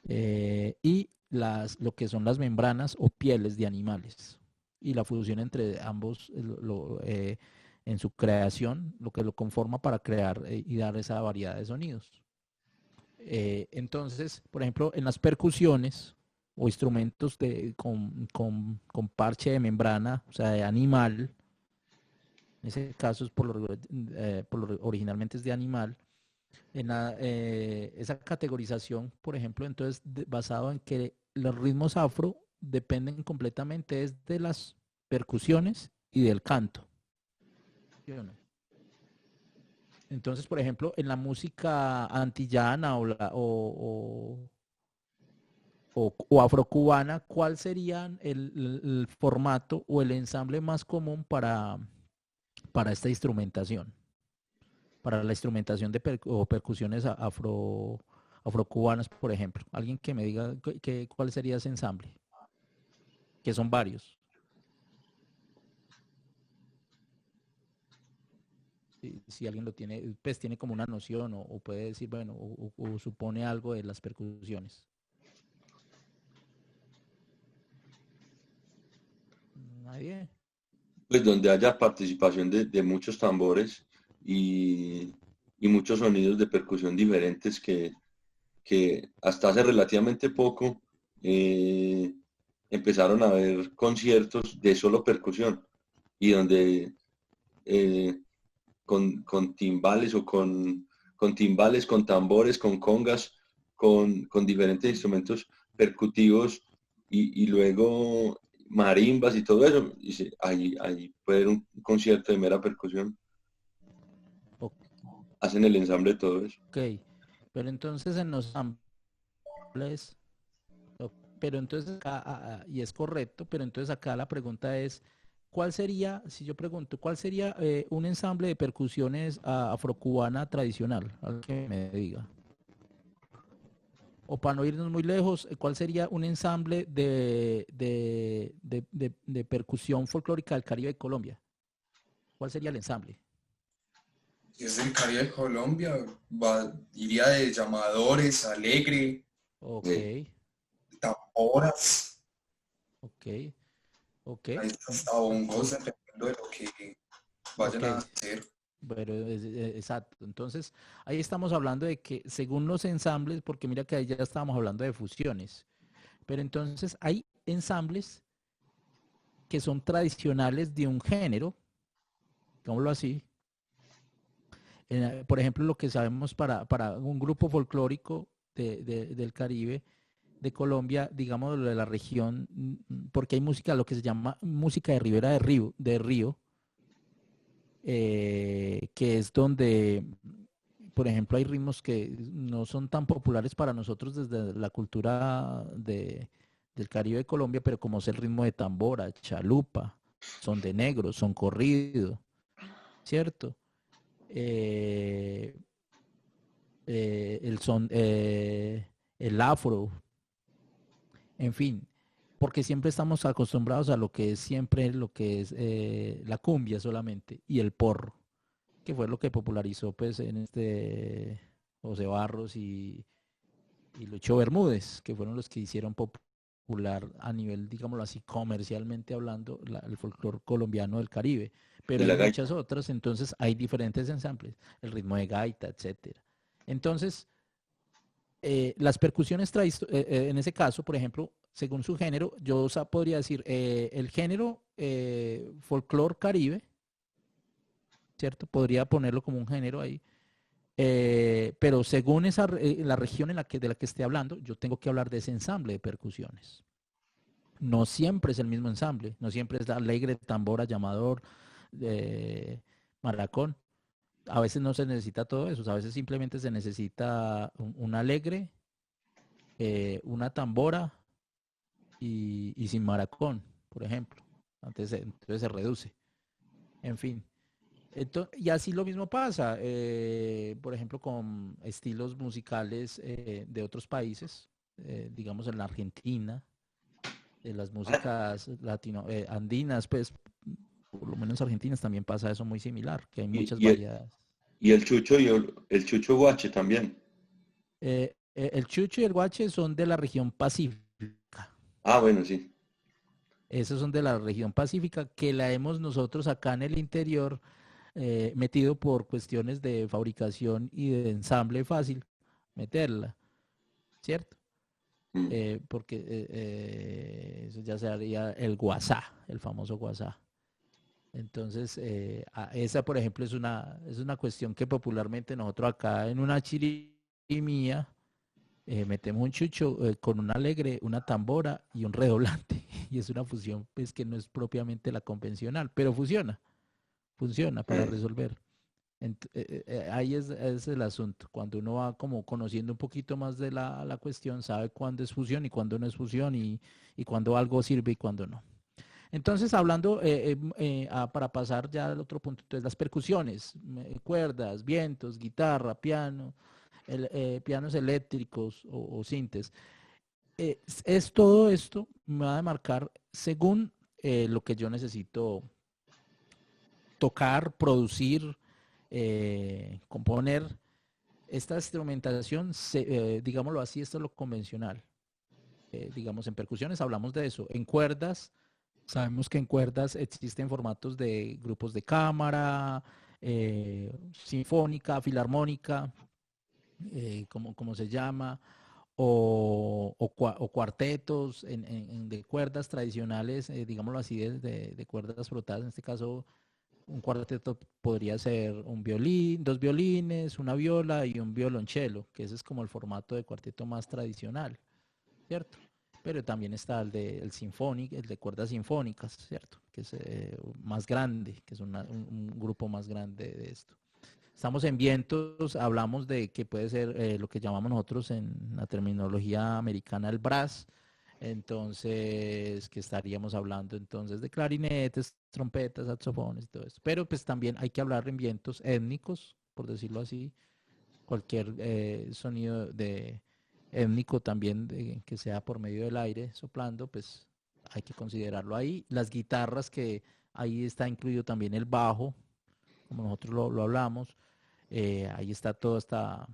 [SPEAKER 1] y lo que son las membranas o pieles de animales. Y la fusión entre ambos en su creación, lo que lo conforma para crear y dar esa variedad de sonidos. Entonces, por ejemplo, en las percusiones o instrumentos con parche de membrana, o sea, de animal, en ese caso es originalmente es de animal, esa categorización, por ejemplo, entonces basado en que los ritmos afro dependen completamente es de las percusiones y del canto. ¿Sí o no? Entonces, por ejemplo, en la música antillana o afrocubana, ¿cuál sería el formato o el ensamble más común para esta instrumentación? Para la instrumentación o percusiones afrocubanas, por ejemplo. Alguien que me diga cuál sería ese ensamble, que son varios. Si alguien lo tiene, pues tiene como una noción o puede decir, bueno, o supone algo de las percusiones. Nadie.
[SPEAKER 4] Pues donde haya participación de muchos tambores y muchos sonidos de percusión diferentes que hasta hace relativamente poco empezaron a haber conciertos de solo percusión y donde con timbales o con timbales, con tambores, con congas, con diferentes instrumentos percutivos y luego marimbas y todo eso. Y ahí puede haber un concierto de mera percusión. Hacen el ensamble de todo eso.
[SPEAKER 1] Ok, pero entonces en los ensambles, pero entonces acá, y es correcto, pero entonces acá la pregunta es, ¿cuál sería, si yo pregunto, cuál sería un ensamble de percusiones afrocubana tradicional? Alguien que me diga. O para no irnos muy lejos, ¿cuál sería un ensamble de percusión folclórica del Caribe de Colombia? ¿Cuál sería el ensamble?
[SPEAKER 3] Si es del Caribe de Colombia, iría de llamadores, alegre,
[SPEAKER 1] Ok,
[SPEAKER 3] tamboras,
[SPEAKER 1] ok, ok.
[SPEAKER 3] hasta bongos, dependiendo de lo que vayan
[SPEAKER 1] Ok,
[SPEAKER 3] a hacer.
[SPEAKER 1] pero exacto. Entonces, ahí estamos hablando de que según los ensambles, porque mira que ahí ya estábamos hablando de fusiones, pero entonces hay ensambles que son tradicionales de un género, digámoslo así. Por ejemplo, lo que sabemos para un grupo folclórico del Caribe, de Colombia, digamos de la región, porque hay música, lo que se llama música de ribera de río, que es donde, por ejemplo, hay ritmos que no son tan populares para nosotros desde la cultura del Caribe de Colombia, pero como es el ritmo de tambora, chalupa, son de negro, son corrido, ¿cierto? Eh, el afro, en fin, porque siempre estamos acostumbrados a lo que es siempre lo que es la cumbia solamente y el porro, que fue lo que popularizó pues en José Barros y Lucho Bermúdez, que fueron los que hicieron popular a nivel, digámoslo así, comercialmente hablando, el folclore colombiano del Caribe.
[SPEAKER 4] Y
[SPEAKER 1] Pero hay
[SPEAKER 4] la
[SPEAKER 1] muchas
[SPEAKER 4] gaita.
[SPEAKER 1] otras, entonces hay diferentes ensambles, el ritmo de gaita, etcétera. Entonces, las percusiones en ese caso, por ejemplo, según su género, yo podría decir el género folclore caribe, ¿cierto? Podría ponerlo como un género ahí. Pero según la región de la que esté hablando, yo tengo que hablar de ese ensamble de percusiones. No siempre es el mismo ensamble, no siempre es alegre, tambora, llamador, maracón. A veces no se necesita todo eso, a veces simplemente se necesita un alegre, una tambora y sin maracón, por ejemplo. Entonces se reduce. En fin. Y así lo mismo pasa, por ejemplo, con estilos musicales de otros países, digamos en la Argentina, de las músicas andinas, pues por lo menos argentinas también pasa eso muy similar, que hay
[SPEAKER 4] Y,
[SPEAKER 1] muchas
[SPEAKER 4] y el,
[SPEAKER 1] variedades.
[SPEAKER 4] y el chucho y el chucho guache también.
[SPEAKER 1] El chucho y el guache son de la región pacífica.
[SPEAKER 4] Ah, bueno, sí.
[SPEAKER 1] Esos son de la región pacífica que la hemos nosotros acá en el interior metido por cuestiones de fabricación y de ensamble fácil, meterla, ¿cierto?
[SPEAKER 4] Mm.
[SPEAKER 1] Porque eso ya se haría el guasá, el famoso guasá. Entonces, esa, por ejemplo, es una cuestión que popularmente nosotros acá en una chirimía metemos un chucho con un alegre, una tambora y un redoblante. Y es una fusión pues, que no es propiamente la convencional, pero funciona para resolver. Ahí es el asunto. Cuando uno va como conociendo un poquito más de la cuestión, sabe cuándo es fusión y cuándo no es fusión y cuándo algo sirve y cuándo no. Entonces, hablando, para pasar ya al otro punto, entonces las percusiones, cuerdas, vientos, guitarra, piano, pianos eléctricos o sintes. Es todo esto me va a marcar según lo que yo necesito tocar, producir, componer. Esta instrumentación, digámoslo así, esto es lo convencional. Digamos, en percusiones hablamos de eso. En cuerdas, sabemos que en cuerdas existen formatos de grupos de cámara, sinfónica, filarmónica, como se llama, o cuartetos de cuerdas tradicionales, digámoslo así, de cuerdas frotadas. En este caso, un cuarteto podría ser un violín, dos violines, una viola y un violonchelo, que ese es como el formato de cuarteto más tradicional, ¿cierto? Pero también está el sinfónico, el de cuerdas sinfónicas, ¿cierto? Que es más grande, que es un grupo más grande de esto. Estamos en vientos, hablamos de que puede ser lo que llamamos nosotros en la terminología americana el brass, entonces que estaríamos hablando entonces de clarinetes, trompetas, saxofones y todo eso. Pero pues también hay que hablar en vientos étnicos, por decirlo así, cualquier sonido de étnico también que sea por medio del aire soplando, pues hay que considerarlo ahí. Las guitarras que ahí está incluido también el bajo, como nosotros lo hablamos. Ahí está toda esa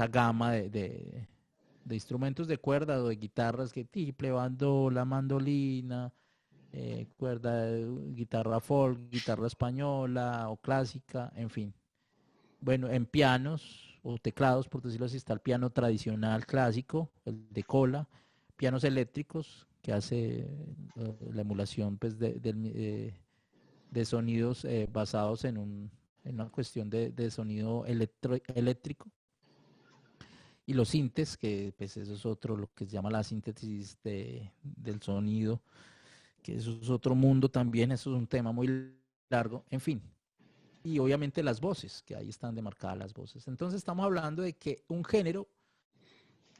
[SPEAKER 1] gama de instrumentos de cuerda o de guitarras que tiple, bandola, mandolina, guitarra folk, guitarra española o clásica, en fin. Bueno, en pianos o teclados, por decirlo así, está el piano tradicional clásico, el de cola, pianos eléctricos, que hace la emulación pues, de sonidos basados en una cuestión de sonido eléctrico. Y los sintes, que pues eso es otro, lo que se llama la síntesis del sonido, que eso es otro mundo también, eso es un tema muy largo, en fin. Y obviamente las voces, que ahí están demarcadas las voces. Entonces estamos hablando de que un género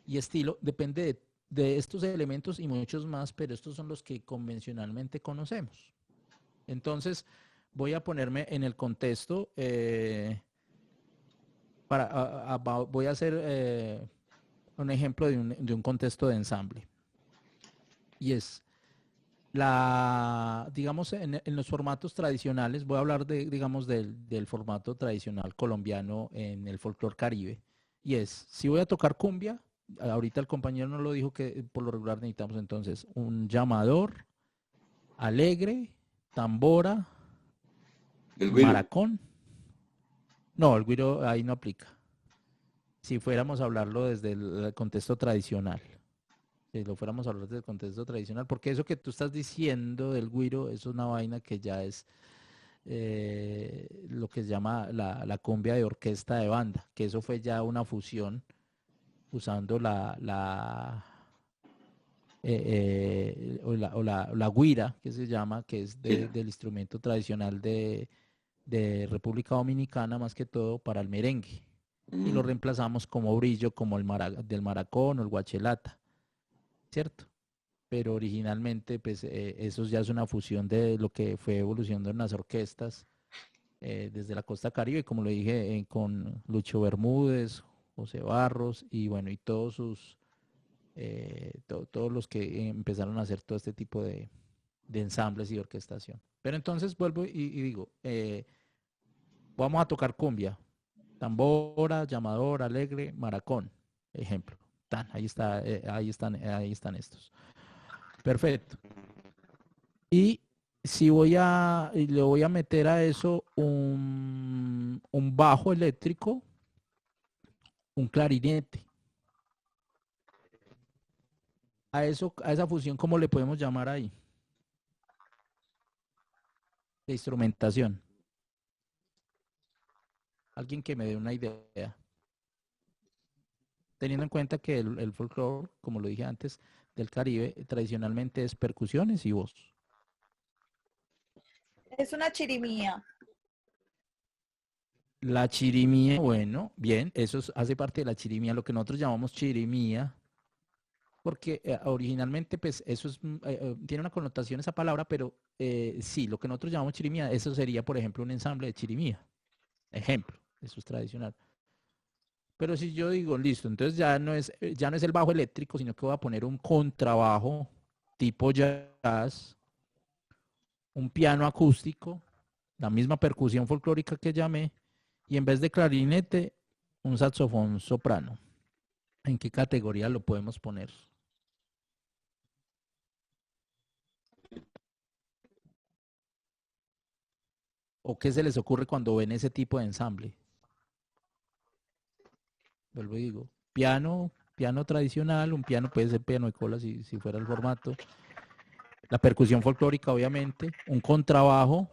[SPEAKER 1] y estilo depende de estos elementos y muchos más, pero estos son los que convencionalmente conocemos. Entonces, voy a ponerme en el contexto, voy a hacer un ejemplo de un contexto de ensamble. Y es, digamos, en los formatos tradicionales, voy a hablar digamos, del formato tradicional colombiano en el folclore caribe. Y es, si voy a tocar cumbia, ahorita el compañero nos lo dijo que por lo regular necesitamos entonces un llamador, alegre, tambora,
[SPEAKER 4] El güiro.
[SPEAKER 1] maracón. No, el güiro ahí no aplica. Si fuéramos a hablarlo desde el contexto tradicional. Si lo fuéramos a hablar desde el contexto tradicional, porque eso que tú estás diciendo del güiro es una vaina que ya es lo que se llama la cumbia de orquesta de banda, que eso fue ya una fusión usando la güira, que se llama, que es
[SPEAKER 4] Sí.
[SPEAKER 1] del instrumento tradicional de República Dominicana, más que todo para el merengue. Y lo
[SPEAKER 4] Mm.
[SPEAKER 1] reemplazamos como brillo, como del maracón o el guachelata, ¿cierto? pero originalmente pues eso ya es una fusión de lo que fue evolucionando en las orquestas desde la costa Caribe, como lo dije, con Lucho Bermúdez, José Barros y bueno, y todos sus, todos los que empezaron a hacer todo este tipo de ensambles y orquestación. Pero entonces vuelvo y digo, vamos a tocar cumbia, tambora, llamador, alegre, maracón, ejemplo. Tan, ahí está, ahí están estos. Perfecto. Y si le voy a meter a eso un bajo eléctrico, un clarinete. A esa fusión, ¿cómo le podemos llamar ahí? De instrumentación. Alguien que me dé una idea. Teniendo en cuenta que el folclore, como lo dije antes, del Caribe, tradicionalmente es percusiones y voz.
[SPEAKER 5] Es una chirimía.
[SPEAKER 1] La chirimía, bueno, bien, eso hace parte de la chirimía, lo que nosotros llamamos chirimía, porque originalmente, pues, eso es, tiene una connotación esa palabra, pero sí, lo que nosotros llamamos chirimía, eso sería, por ejemplo, un ensamble de chirimía. Ejemplo, eso es tradicional. Pero si yo digo, listo, entonces ya no es el bajo eléctrico, sino que voy a poner un contrabajo tipo jazz, un piano acústico, la misma percusión folclórica que llamé, y en vez de clarinete, un saxofón soprano. ¿En qué categoría lo podemos poner? ¿O qué se les ocurre cuando ven ese tipo de ensamble? Vuelvo y digo, piano tradicional, un piano puede ser piano de cola si fuera el formato. La percusión folclórica, obviamente, un contrabajo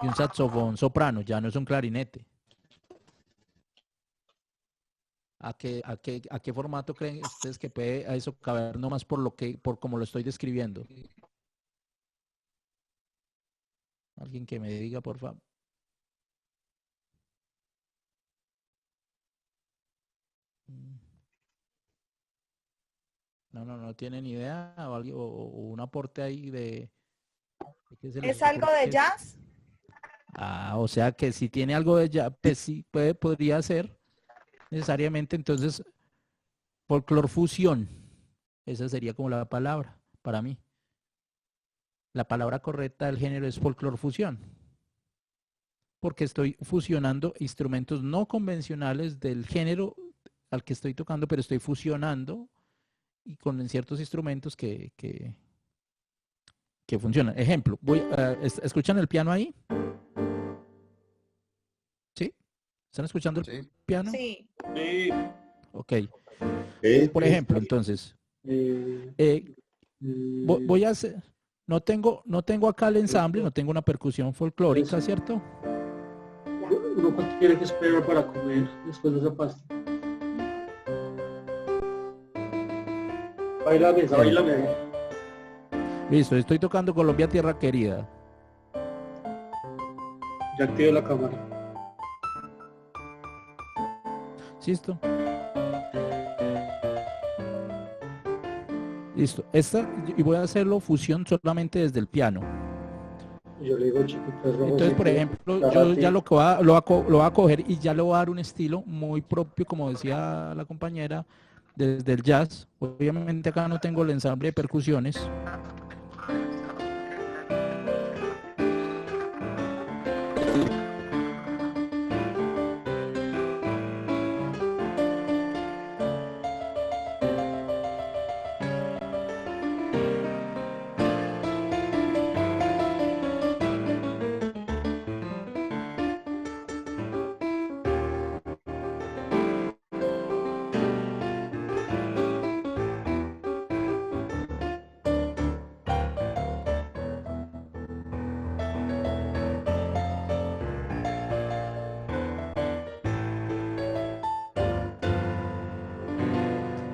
[SPEAKER 1] y un saxofón soprano, ya no es un clarinete. ¿A qué formato creen ustedes que puede a eso caber nomás por como lo estoy describiendo? Alguien que me diga, por favor. No tienen idea o un aporte ahí de qué se les
[SPEAKER 5] ¿Es algo
[SPEAKER 1] ocurre
[SPEAKER 5] de
[SPEAKER 1] que es.
[SPEAKER 5] jazz?
[SPEAKER 1] O sea que si tiene algo de jazz, pues sí, podría ser necesariamente entonces folclor fusión. Esa sería como la palabra para mí. La palabra correcta del género es folclor fusión. Porque estoy fusionando instrumentos no convencionales del género al que estoy tocando, pero estoy fusionando y con ciertos instrumentos que funcionan. Ejemplo, ¿escuchan el piano ahí? ¿Sí? ¿Están escuchando el piano?
[SPEAKER 5] Sí.
[SPEAKER 1] Ok. Por ejemplo, entonces, voy a hacer, no tengo acá el ensamble, no tengo una percusión folclórica, ¿cierto?
[SPEAKER 2] Uno tiene que esperar para comer después de esa pasta. Baila mesa, baila mesa.
[SPEAKER 1] Listo, estoy tocando Colombia Tierra Querida.
[SPEAKER 2] Ya activé la cámara.
[SPEAKER 1] ¿Listo? Listo. Y voy a hacerlo fusión solamente desde el piano.
[SPEAKER 2] Yo le digo chiquitas rojas.
[SPEAKER 1] Entonces, por ejemplo, yo ya lo voy a coger y ya le voy a dar un estilo muy propio, como decía la compañera, desde el jazz. Obviamente acá no tengo el ensamble de percusiones.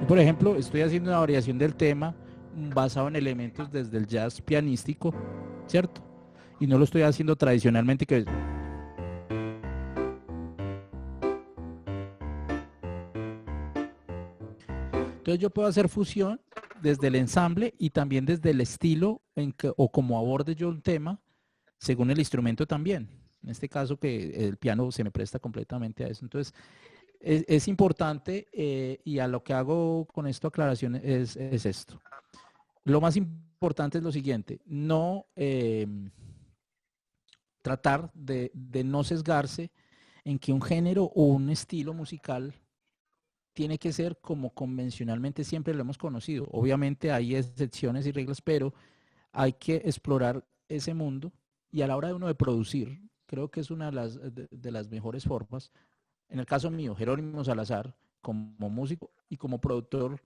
[SPEAKER 1] Por ejemplo, estoy haciendo una variación del tema basado en elementos desde el jazz pianístico, ¿cierto? Y no lo estoy haciendo tradicionalmente que... Entonces yo puedo hacer fusión desde el ensamble y también desde el estilo o como aborde yo un tema, según el instrumento también. En este caso que el piano se me presta completamente a eso. Entonces, es importante y a lo que hago con esto aclaración es esto. Lo más importante es lo siguiente, no tratar de no sesgarse en que un género o un estilo musical tiene que ser como convencionalmente siempre lo hemos conocido. Obviamente hay excepciones y reglas, pero hay que explorar ese mundo y a la hora de uno de producir, creo que es una de las mejores formas. En el caso mío, Jerónimo Salazar, como músico y como productor,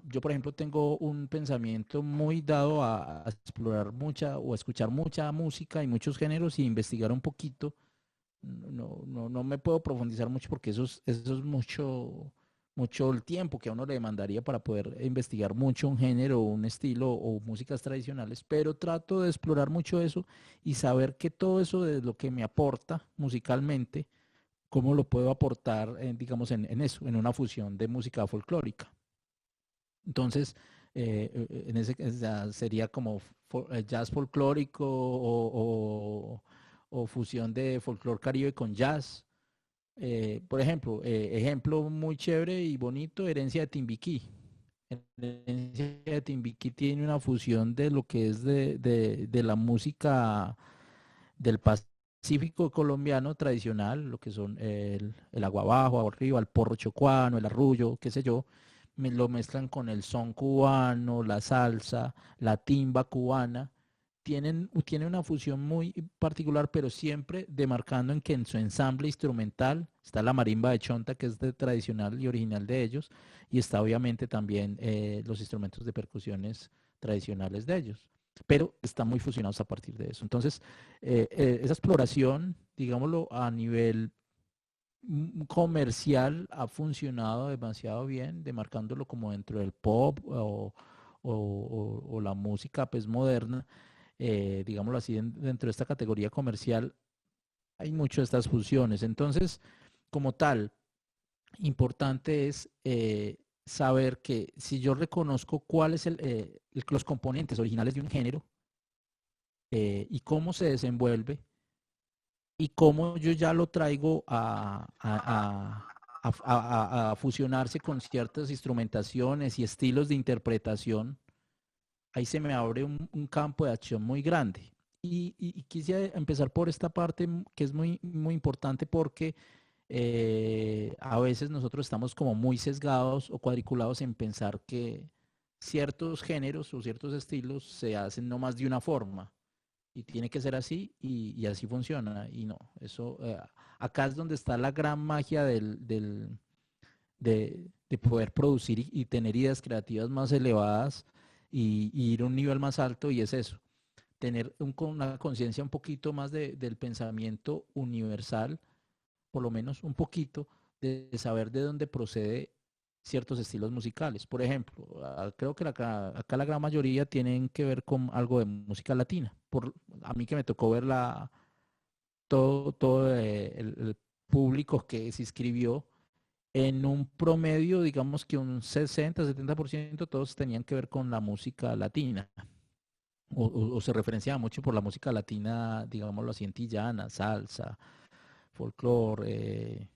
[SPEAKER 1] yo por ejemplo tengo un pensamiento muy dado a explorar mucha o a escuchar mucha música y muchos géneros y investigar un poquito. No me puedo profundizar mucho porque eso es mucho el tiempo que a uno le demandaría para poder investigar mucho un género, un estilo o músicas tradicionales, pero trato de explorar mucho eso y saber que todo eso de lo que me aporta musicalmente, cómo lo puedo aportar, digamos, en eso, en una fusión de música folclórica. Entonces, en sería como jazz folclórico o fusión de folclore caribe con jazz. Por ejemplo, ejemplo muy chévere y bonito, Herencia de Timbiquí. Herencia de Timbiquí tiene una fusión de lo que es de la música del Pacífico colombiano tradicional, lo que son el aguabajo, agua arriba, el porro chocuano, el arrullo, qué sé yo, lo mezclan con el son cubano, la salsa, la timba cubana. Tiene una fusión muy particular, pero siempre demarcando en que en su ensamble instrumental está la marimba de chonta, que es tradicional y original de ellos, y está obviamente también los instrumentos de percusiones tradicionales de ellos, pero están muy fusionados a partir de eso. Entonces, esa exploración, digámoslo, a nivel comercial ha funcionado demasiado bien, demarcándolo como dentro del pop o la música pues moderna, digámoslo así, dentro de esta categoría comercial hay muchas de estas fusiones. Entonces, como tal, importante es saber que si yo reconozco cuáles los componentes originales de un género y cómo se desenvuelve y cómo yo ya lo traigo a fusionarse con ciertas instrumentaciones y estilos de interpretación, ahí se me abre un campo de acción muy grande. Y quise empezar por esta parte que es muy, muy importante porque a veces nosotros estamos como muy sesgados o cuadriculados en pensar que ciertos géneros o ciertos estilos se hacen no más de una forma y tiene que ser así y así funciona. Y no, eso acá es donde está la gran magia de poder producir y tener ideas creativas más elevadas y ir a un nivel más alto y es eso, tener una conciencia un poquito más del pensamiento universal, por lo menos un poquito, de saber de dónde procede ciertos estilos musicales. Por ejemplo, creo que acá la gran mayoría tienen que ver con algo de música latina. A mí que me tocó ver todo el público que se inscribió, en un promedio, digamos que un 60-70% todos tenían que ver con la música latina. O se referenciaba mucho por la música latina, digámoslo así, antillana, salsa, folclore,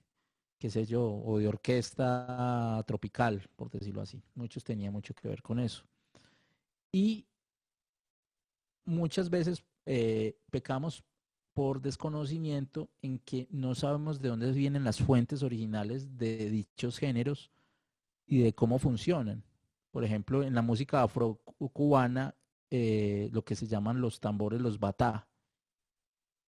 [SPEAKER 1] qué sé yo, o de orquesta tropical, por decirlo así. Muchos tenían mucho que ver con eso. Y muchas veces pecamos por desconocimiento en que no sabemos de dónde vienen las fuentes originales de dichos géneros y de cómo funcionan. Por ejemplo, en la música afro-cubana, lo que se llaman los tambores, los batá.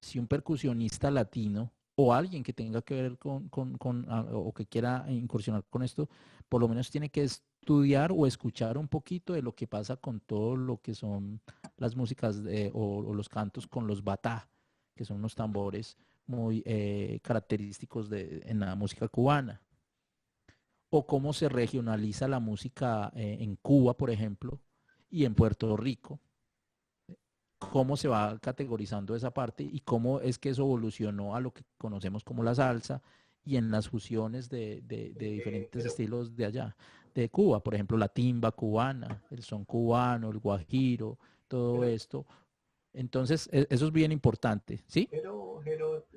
[SPEAKER 1] Si un percusionista latino o alguien que tenga que ver o que quiera incursionar con esto, por lo menos tiene que estudiar o escuchar un poquito de lo que pasa con todo lo que son las músicas o los cantos con los batá, que son unos tambores muy característicos en la música cubana. O cómo se regionaliza la música en Cuba, por ejemplo, y en Puerto Rico, cómo se va categorizando esa parte y cómo es que eso evolucionó a lo que conocemos como la salsa y en las fusiones de diferentes estilos de allá. de Cuba, por ejemplo, la timba cubana, el son cubano, el guajiro, todo esto. Entonces, eso es bien importante, ¿sí?
[SPEAKER 6] Jero,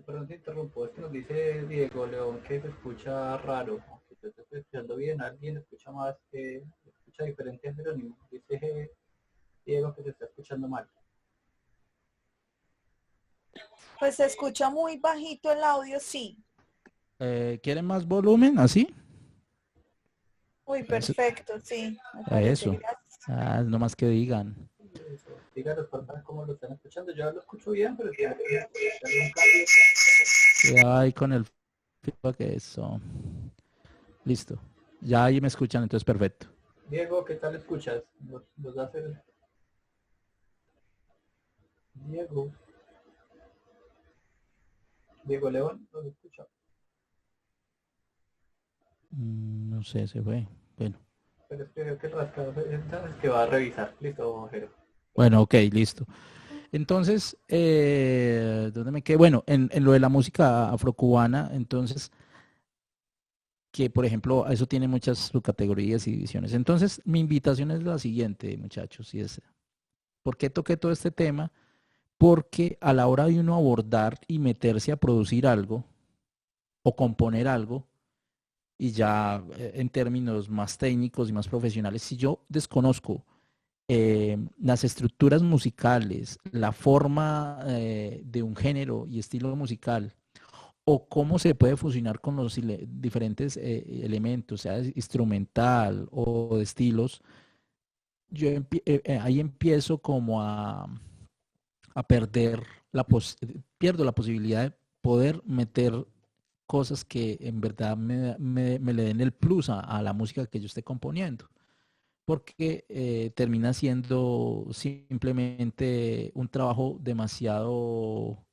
[SPEAKER 6] perdón te interrumpo, es que nos dice Diego León que se escucha raro, aunque yo te estoy escuchando bien, alguien escucha más que escucha diferente a Jerónimo, dice Diego que se está escuchando mal.
[SPEAKER 5] Pues se escucha muy bajito el audio, sí.
[SPEAKER 1] ¿Quieren más volumen? ¿Así?
[SPEAKER 5] Uy, perfecto, sí. Me
[SPEAKER 1] A
[SPEAKER 5] parece,
[SPEAKER 1] eso.
[SPEAKER 5] gracias.
[SPEAKER 1] No más que digan.
[SPEAKER 6] Díganos por favor cómo lo están escuchando, yo lo escucho bien, pero si hay algún cambio.
[SPEAKER 1] Cuidado ahí con el feedback, eso. Listo. Ya ahí me escuchan, entonces perfecto.
[SPEAKER 6] Diego, ¿qué tal escuchas? Los hace Diego. Diego León, ¿los escucha?
[SPEAKER 1] No sé, se fue. Bueno.
[SPEAKER 6] Pero es que veo que el rascado es que va a revisar. Listo, Jero.
[SPEAKER 1] Bueno, ok, listo. Entonces, ¿dónde me quedé? Bueno, en lo de la música afrocubana, entonces, que por ejemplo, eso tiene muchas subcategorías y divisiones. Entonces, mi invitación es la siguiente, muchachos, y es, ¿por qué toqué todo este tema? Porque a la hora de uno abordar y meterse a producir algo o componer algo, y ya en términos más técnicos y más profesionales, si yo desconozco las estructuras musicales, la forma de un género y estilo musical, o cómo se puede fusionar con los diferentes elementos, sea instrumental o de estilos, yo ahí empiezo como a perder pierdo la posibilidad de poder meter cosas que en verdad me le den el plus a la música que yo esté componiendo, porque termina siendo simplemente un trabajo demasiado,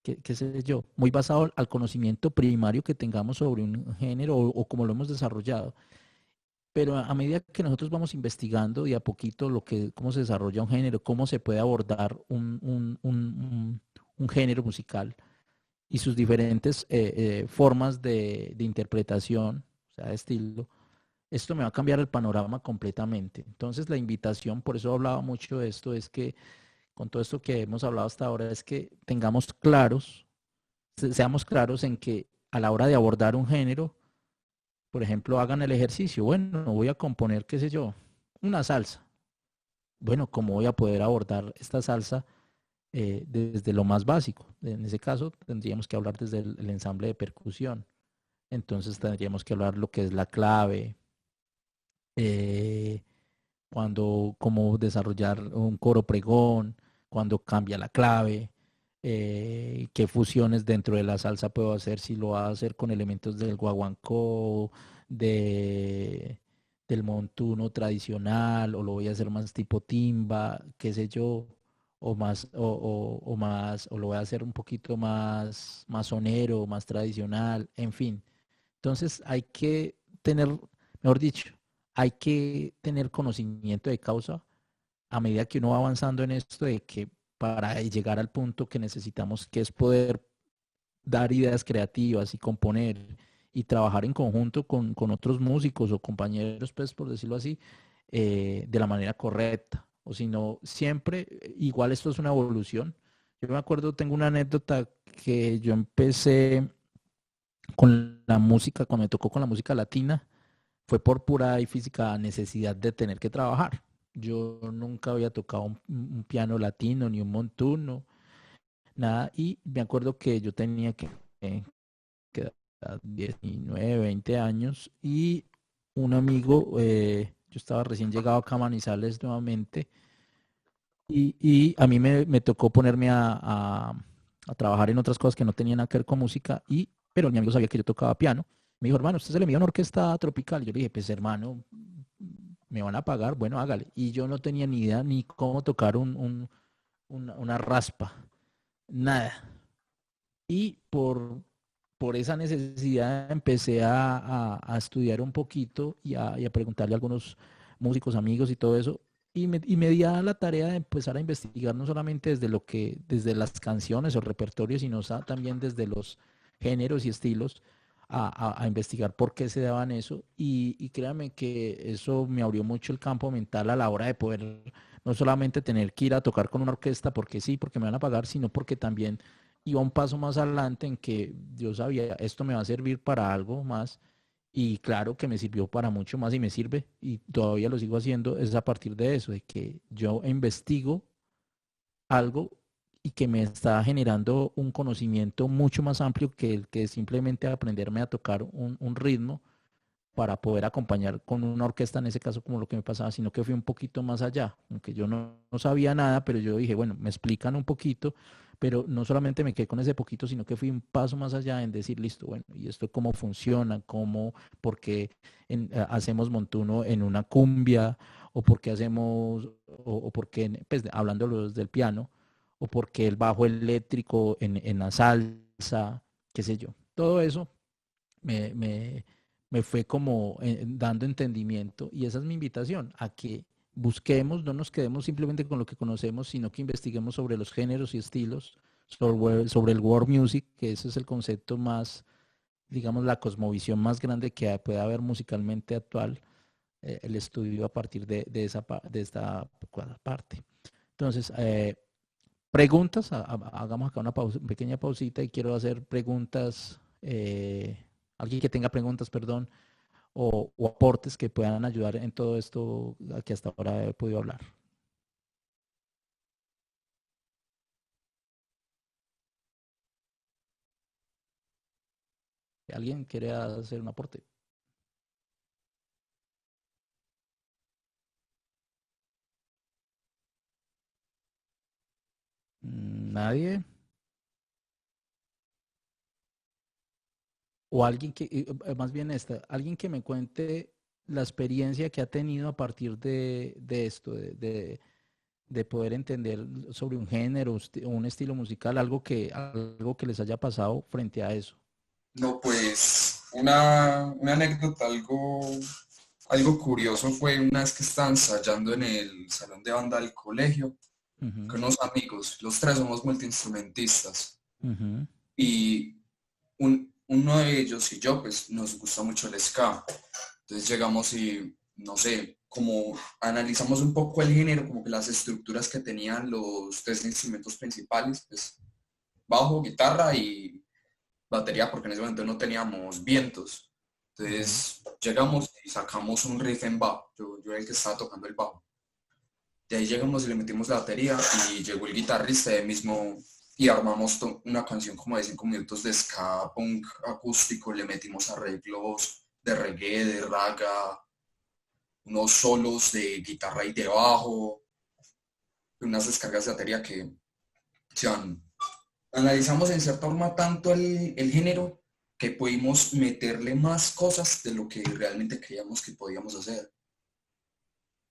[SPEAKER 1] qué sé yo, muy basado al conocimiento primario que tengamos sobre un género o como lo hemos desarrollado. Pero a medida que nosotros vamos investigando y a poquito cómo se desarrolla un género, cómo se puede abordar un género musical y sus diferentes formas de interpretación, o sea, de estilo, esto me va a cambiar el panorama completamente. Entonces la invitación, por eso hablaba mucho de esto, es que con todo esto que hemos hablado hasta ahora, es que tengamos claros, seamos claros en que a la hora de abordar un género, por ejemplo, hagan el ejercicio. Bueno, voy a componer, qué sé yo, una salsa. Bueno, ¿cómo voy a poder abordar esta salsa desde lo más básico? En ese caso, tendríamos que hablar desde el ensamble de percusión. Entonces, tendríamos que hablar lo que es la clave, cómo desarrollar un coro pregón, cuando cambia la clave, qué fusiones dentro de la salsa puedo hacer, si lo va a hacer con elementos del guaguancó, del montuno tradicional, o lo voy a hacer más tipo timba, qué sé yo, o más, o más, o lo voy a hacer un poquito más sonero, más tradicional, en fin. Entonces hay que tener, mejor dicho, hay que tener conocimiento de causa a medida que uno va avanzando en esto, de que para llegar al punto que necesitamos, que es poder dar ideas creativas y componer y trabajar en conjunto con otros músicos o compañeros, pues por decirlo así, de la manera correcta. O si no, siempre, igual esto es una evolución. Yo me acuerdo, tengo una anécdota que yo empecé con la música, cuando me tocó con la música latina, fue por pura y física necesidad de tener que trabajar. Yo nunca había tocado un piano latino ni un montuno, nada. Y me acuerdo que yo tenía que 19, 20 años y un amigo, yo estaba recién llegado acá a Manizales nuevamente y a mí me tocó ponerme a trabajar en otras cosas que no tenían nada que ver con música, pero mi amigo sabía que yo tocaba piano. Me dijo, hermano, usted se le envía una orquesta tropical. Yo le dije, pues hermano, me van a pagar, bueno, hágale. Y yo no tenía ni idea ni cómo tocar una raspa, nada. Y por esa necesidad empecé a estudiar un poquito y a preguntarle a algunos músicos, amigos y todo eso. Y me di a la tarea de empezar a investigar no solamente desde las canciones o repertorios, sino también desde los géneros y estilos, a investigar por qué se daban eso y créame que eso me abrió mucho el campo mental a la hora de poder no solamente tener que ir a tocar con una orquesta porque sí, porque me van a pagar, sino porque también iba un paso más adelante en que yo sabía, esto me va a servir para algo más y claro que me sirvió para mucho más y me sirve y todavía lo sigo haciendo, es a partir de eso, de que yo investigo algo y que me está generando un conocimiento mucho más amplio que el que simplemente aprenderme a tocar un ritmo para poder acompañar con una orquesta, en ese caso como lo que me pasaba, sino que fui un poquito más allá, aunque yo no sabía nada, pero yo dije, bueno, me explican un poquito, pero no solamente me quedé con ese poquito, sino que fui un paso más allá en decir, listo, bueno, ¿y esto cómo funciona? ¿Cómo, por qué hacemos montuno en una cumbia? ¿O por qué hacemos, o por qué, pues hablando del piano, o por qué el bajo eléctrico en la salsa, qué sé yo? Todo eso me, me, me fue como dando entendimiento y esa es mi invitación a que busquemos, no nos quedemos simplemente con lo que conocemos, sino que investiguemos sobre los géneros y estilos, sobre el world music, que ese es el concepto más, digamos, la cosmovisión más grande que puede haber musicalmente actual, el estudio a partir de esta parte. Entonces, preguntas, hagamos acá una pequeña pausita y quiero hacer preguntas. Alguien que tenga preguntas, perdón, o aportes que puedan ayudar en todo esto que hasta ahora he podido hablar. ¿Alguien quiere hacer un aporte? ¿Nadie? O alguien que, más bien alguien que me cuente la experiencia que ha tenido a partir de esto, de poder entender sobre un género, un estilo musical, algo que les haya pasado frente a eso.
[SPEAKER 3] No, pues una anécdota algo curioso fue una vez que estaba ensayando en el salón de banda del colegio con unos amigos, los tres somos multiinstrumentistas y uno de ellos y yo pues nos gusta mucho el ska, entonces llegamos y no sé, como analizamos un poco el género, como que las estructuras que tenían los tres instrumentos principales, pues bajo, guitarra y batería, porque en ese momento no teníamos vientos. Entonces llegamos y sacamos un riff en bajo, yo era el que estaba tocando el bajo. De ahí llegamos y le metimos la batería y llegó el guitarrista de mismo y armamos una canción como de 5 minutos de ska punk acústico, le metimos arreglos de reggae, de raga, unos solos de guitarra y de bajo, unas descargas de batería que analizamos en cierta forma tanto el género que pudimos meterle más cosas de lo que realmente creíamos que podíamos hacer.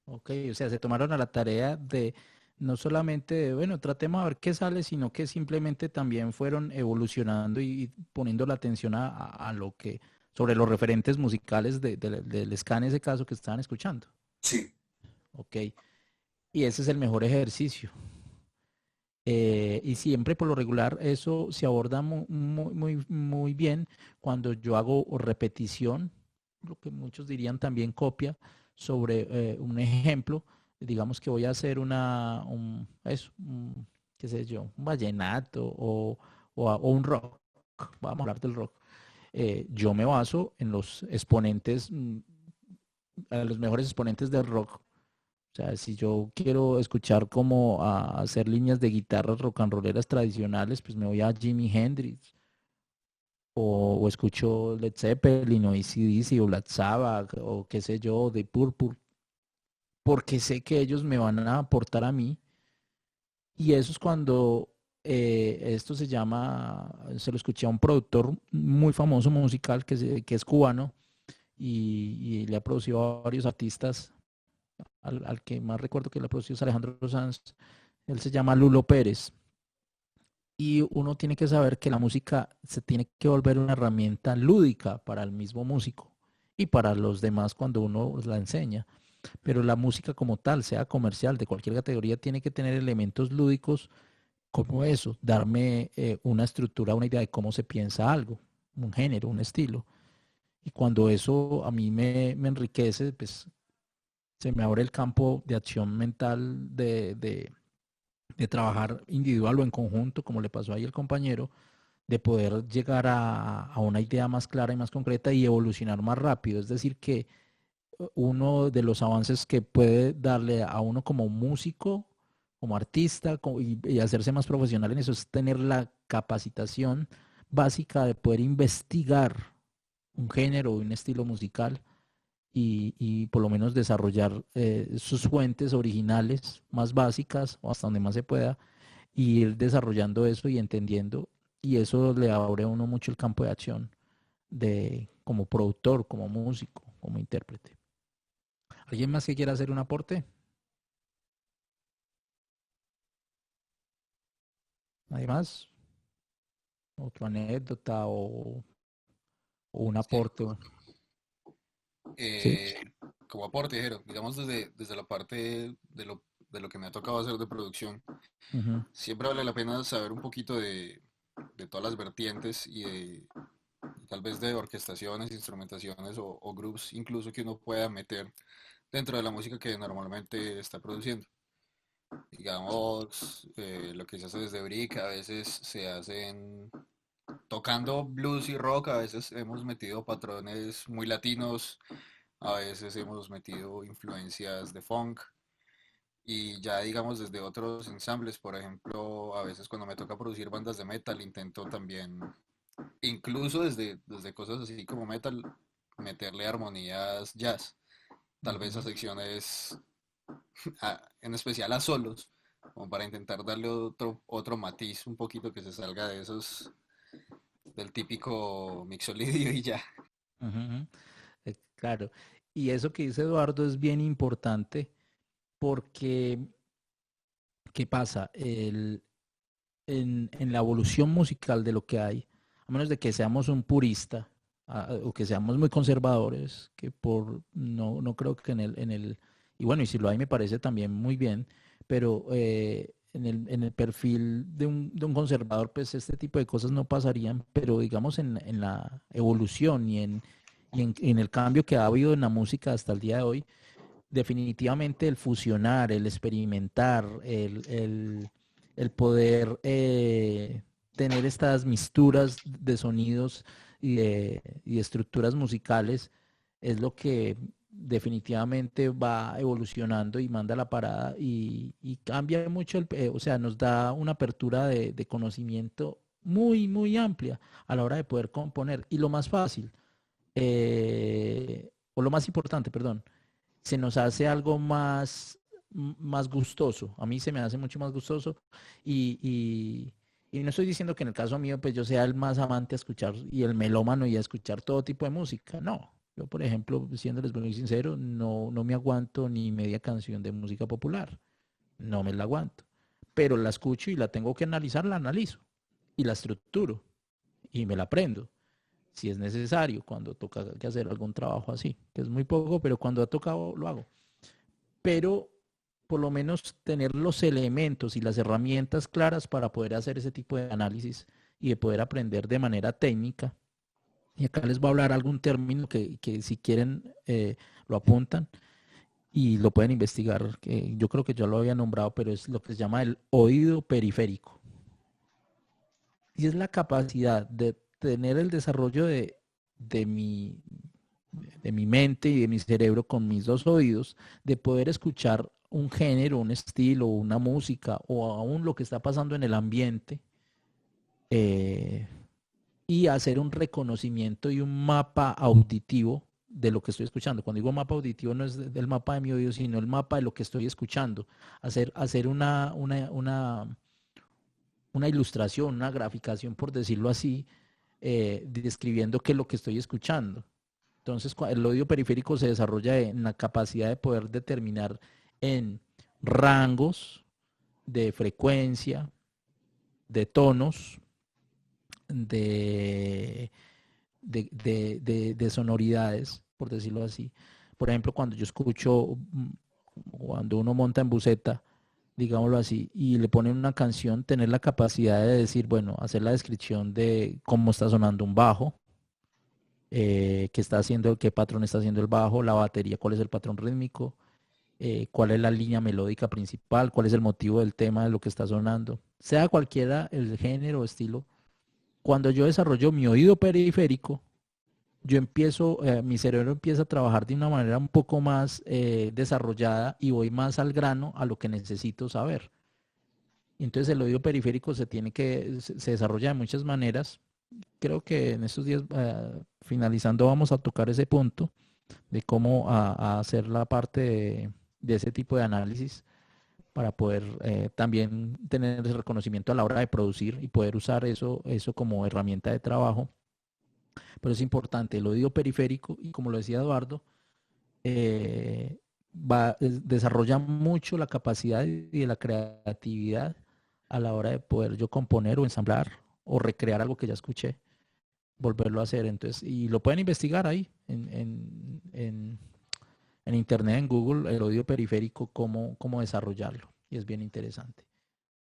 [SPEAKER 1] Ok, o sea, se tomaron a la tarea de no solamente de, bueno, tratemos a ver qué sale, sino que simplemente también fueron evolucionando y poniendo la atención a lo que, sobre los referentes musicales del ska en ese caso que estaban escuchando.
[SPEAKER 3] Sí.
[SPEAKER 1] Ok, y ese es el mejor ejercicio. Y siempre por lo regular eso se aborda muy bien cuando yo hago repetición, lo que muchos dirían también copia, sobre un ejemplo. Digamos que voy a hacer qué sé yo, un vallenato o un rock. Vamos a hablar del rock. Yo me baso en los exponentes, a los mejores exponentes del rock. O sea, si yo quiero escuchar cómo hacer líneas de guitarras rock and rolleras tradicionales, pues me voy a Jimi Hendrix o escucho Led Zeppelin o AC/DC o Black Sabbath o qué sé yo, de Purple, porque sé que ellos me van a aportar a mí y eso es cuando esto se lo escuché a un productor muy famoso musical que es cubano y le ha producido a varios artistas al que más recuerdo que la produció es Alejandro Sanz, él se llama Lulo Pérez. Y uno tiene que saber que la música se tiene que volver una herramienta lúdica para el mismo músico y para los demás cuando uno la enseña. Pero la música como tal, sea comercial, de cualquier categoría, tiene que tener elementos lúdicos como eso, darme una estructura, una idea de cómo se piensa algo. un género, un estilo. Y cuando eso a mí me enriquece, pues se me abre el campo de acción mental de trabajar individual o en conjunto, como le pasó ahí al compañero, de poder llegar a una idea más clara y más concreta y evolucionar más rápido. Es decir, que uno de los avances que puede darle a uno como músico, como artista y hacerse más profesional en eso es tener la capacitación básica de poder investigar un género o un estilo musical y por lo menos desarrollar sus fuentes originales más básicas o hasta donde más se pueda y ir desarrollando eso y entendiendo y eso le abre a uno mucho el campo de acción de como productor, como músico, como intérprete. ¿Alguien más que quiera hacer un aporte? ¿Nadie más? ¿Otra anécdota o un
[SPEAKER 7] Sí,
[SPEAKER 1] aporte? Sí.
[SPEAKER 7] como aporte, Jero, digamos desde la parte de lo que me ha tocado hacer de producción,
[SPEAKER 1] Ujú.
[SPEAKER 7] siempre vale la pena saber un poquito de todas las vertientes y tal vez de orquestaciones, instrumentaciones o groups incluso que uno pueda meter dentro de la música que normalmente está produciendo. Digamos, lo que se hace desde Brick, a veces se hacen tocando blues y rock, a veces hemos metido patrones muy latinos, a veces hemos metido influencias de funk y ya digamos desde otros ensambles, por ejemplo, a veces cuando me toca producir bandas de metal intento también, incluso desde cosas así como metal, meterle armonías jazz, tal vez a
[SPEAKER 1] Ujú.
[SPEAKER 7] secciones, en especial a solos, como para intentar darle otro matiz un poquito que se salga de esos del típico mixolidio y ya.
[SPEAKER 1] Ujú, ujú. Claro. Y eso que dice Eduardo es bien importante porque, ¿qué pasa? En la evolución musical de lo que hay, a menos de que seamos un purista o que seamos muy conservadores, que no creo que y bueno, y si lo hay me parece también muy bien, pero en el perfil de un conservador, pues este tipo de cosas no pasarían, pero digamos en la evolución y en el cambio que ha habido en la música hasta el día de hoy, definitivamente el fusionar, el experimentar, el poder tener estas misturas de sonidos y de estructuras musicales es lo que definitivamente va evolucionando y manda la parada y cambia mucho, o sea, nos da una apertura de conocimiento muy, muy amplia a la hora de poder componer. Y lo más fácil, o lo más importante, perdón, se nos hace algo más gustoso. A mí se me hace mucho más gustoso y, y no estoy diciendo que en el caso mío pues yo sea el más amante a escuchar y el melómano y a escuchar todo tipo de música. No, yo por ejemplo, siéndoles muy sincero, no me aguanto ni media canción de música popular. No me la aguanto. Pero la escucho y la tengo que analizar, la analizo y la estructuro y me la aprendo si es necesario, cuando toca que hacer algún trabajo así, que es muy poco, pero cuando ha tocado lo hago. Pero por lo menos tener los elementos y las herramientas claras para poder hacer ese tipo de análisis y de poder aprender de manera técnica. Y acá les voy a hablar algún término que si quieren lo apuntan y lo pueden investigar, que yo creo que yo lo había nombrado, pero es lo que se llama el oído periférico. Y es la capacidad de tener el desarrollo de mi, de mi mente y de mi cerebro con mis dos oídos, de poder escuchar un género, un estilo, una música o aún lo que está pasando en el ambiente eh, y hacer un reconocimiento y un mapa auditivo de lo que estoy escuchando. Cuando digo mapa auditivo no es el mapa de mi oído, sino el mapa de lo que estoy escuchando. Hacer una ilustración, una graficación, por decirlo así, describiendo qué es lo que estoy escuchando. Entonces, el oído periférico se desarrolla en la capacidad de poder determinar en rangos de frecuencia, de tonos, de, de sonoridades, por decirlo así. Por ejemplo, cuando yo escucho, cuando uno monta en buseta, digámoslo así, y le ponen una canción, tener la capacidad de decir, bueno, hacer la descripción de cómo está sonando un bajo, qué está haciendo, qué patrón está haciendo el bajo, la batería, cuál es el patrón rítmico, cuál es la línea melódica principal, cuál es el motivo del tema de lo que está sonando. Sea cualquiera el género o estilo, cuando yo desarrollo mi oído periférico, yo empiezo, mi cerebro empieza a trabajar de una manera un poco más desarrollada y voy más al grano a lo que necesito saber. Entonces el oído periférico se desarrolla de muchas maneras. Creo que en estos días, finalizando, vamos a tocar ese punto de cómo a hacer la parte de ese tipo de análisis para poder también tener ese reconocimiento a la hora de producir y poder usar eso como herramienta de trabajo. Pero es importante el oído periférico y, como lo decía Eduardo, desarrolla mucho la capacidad y la creatividad a la hora de poder yo componer o ensamblar o recrear algo que ya escuché, volverlo a hacer. Entonces, y lo pueden investigar ahí en internet, en Google, el oído periférico, cómo desarrollarlo. Y es bien interesante.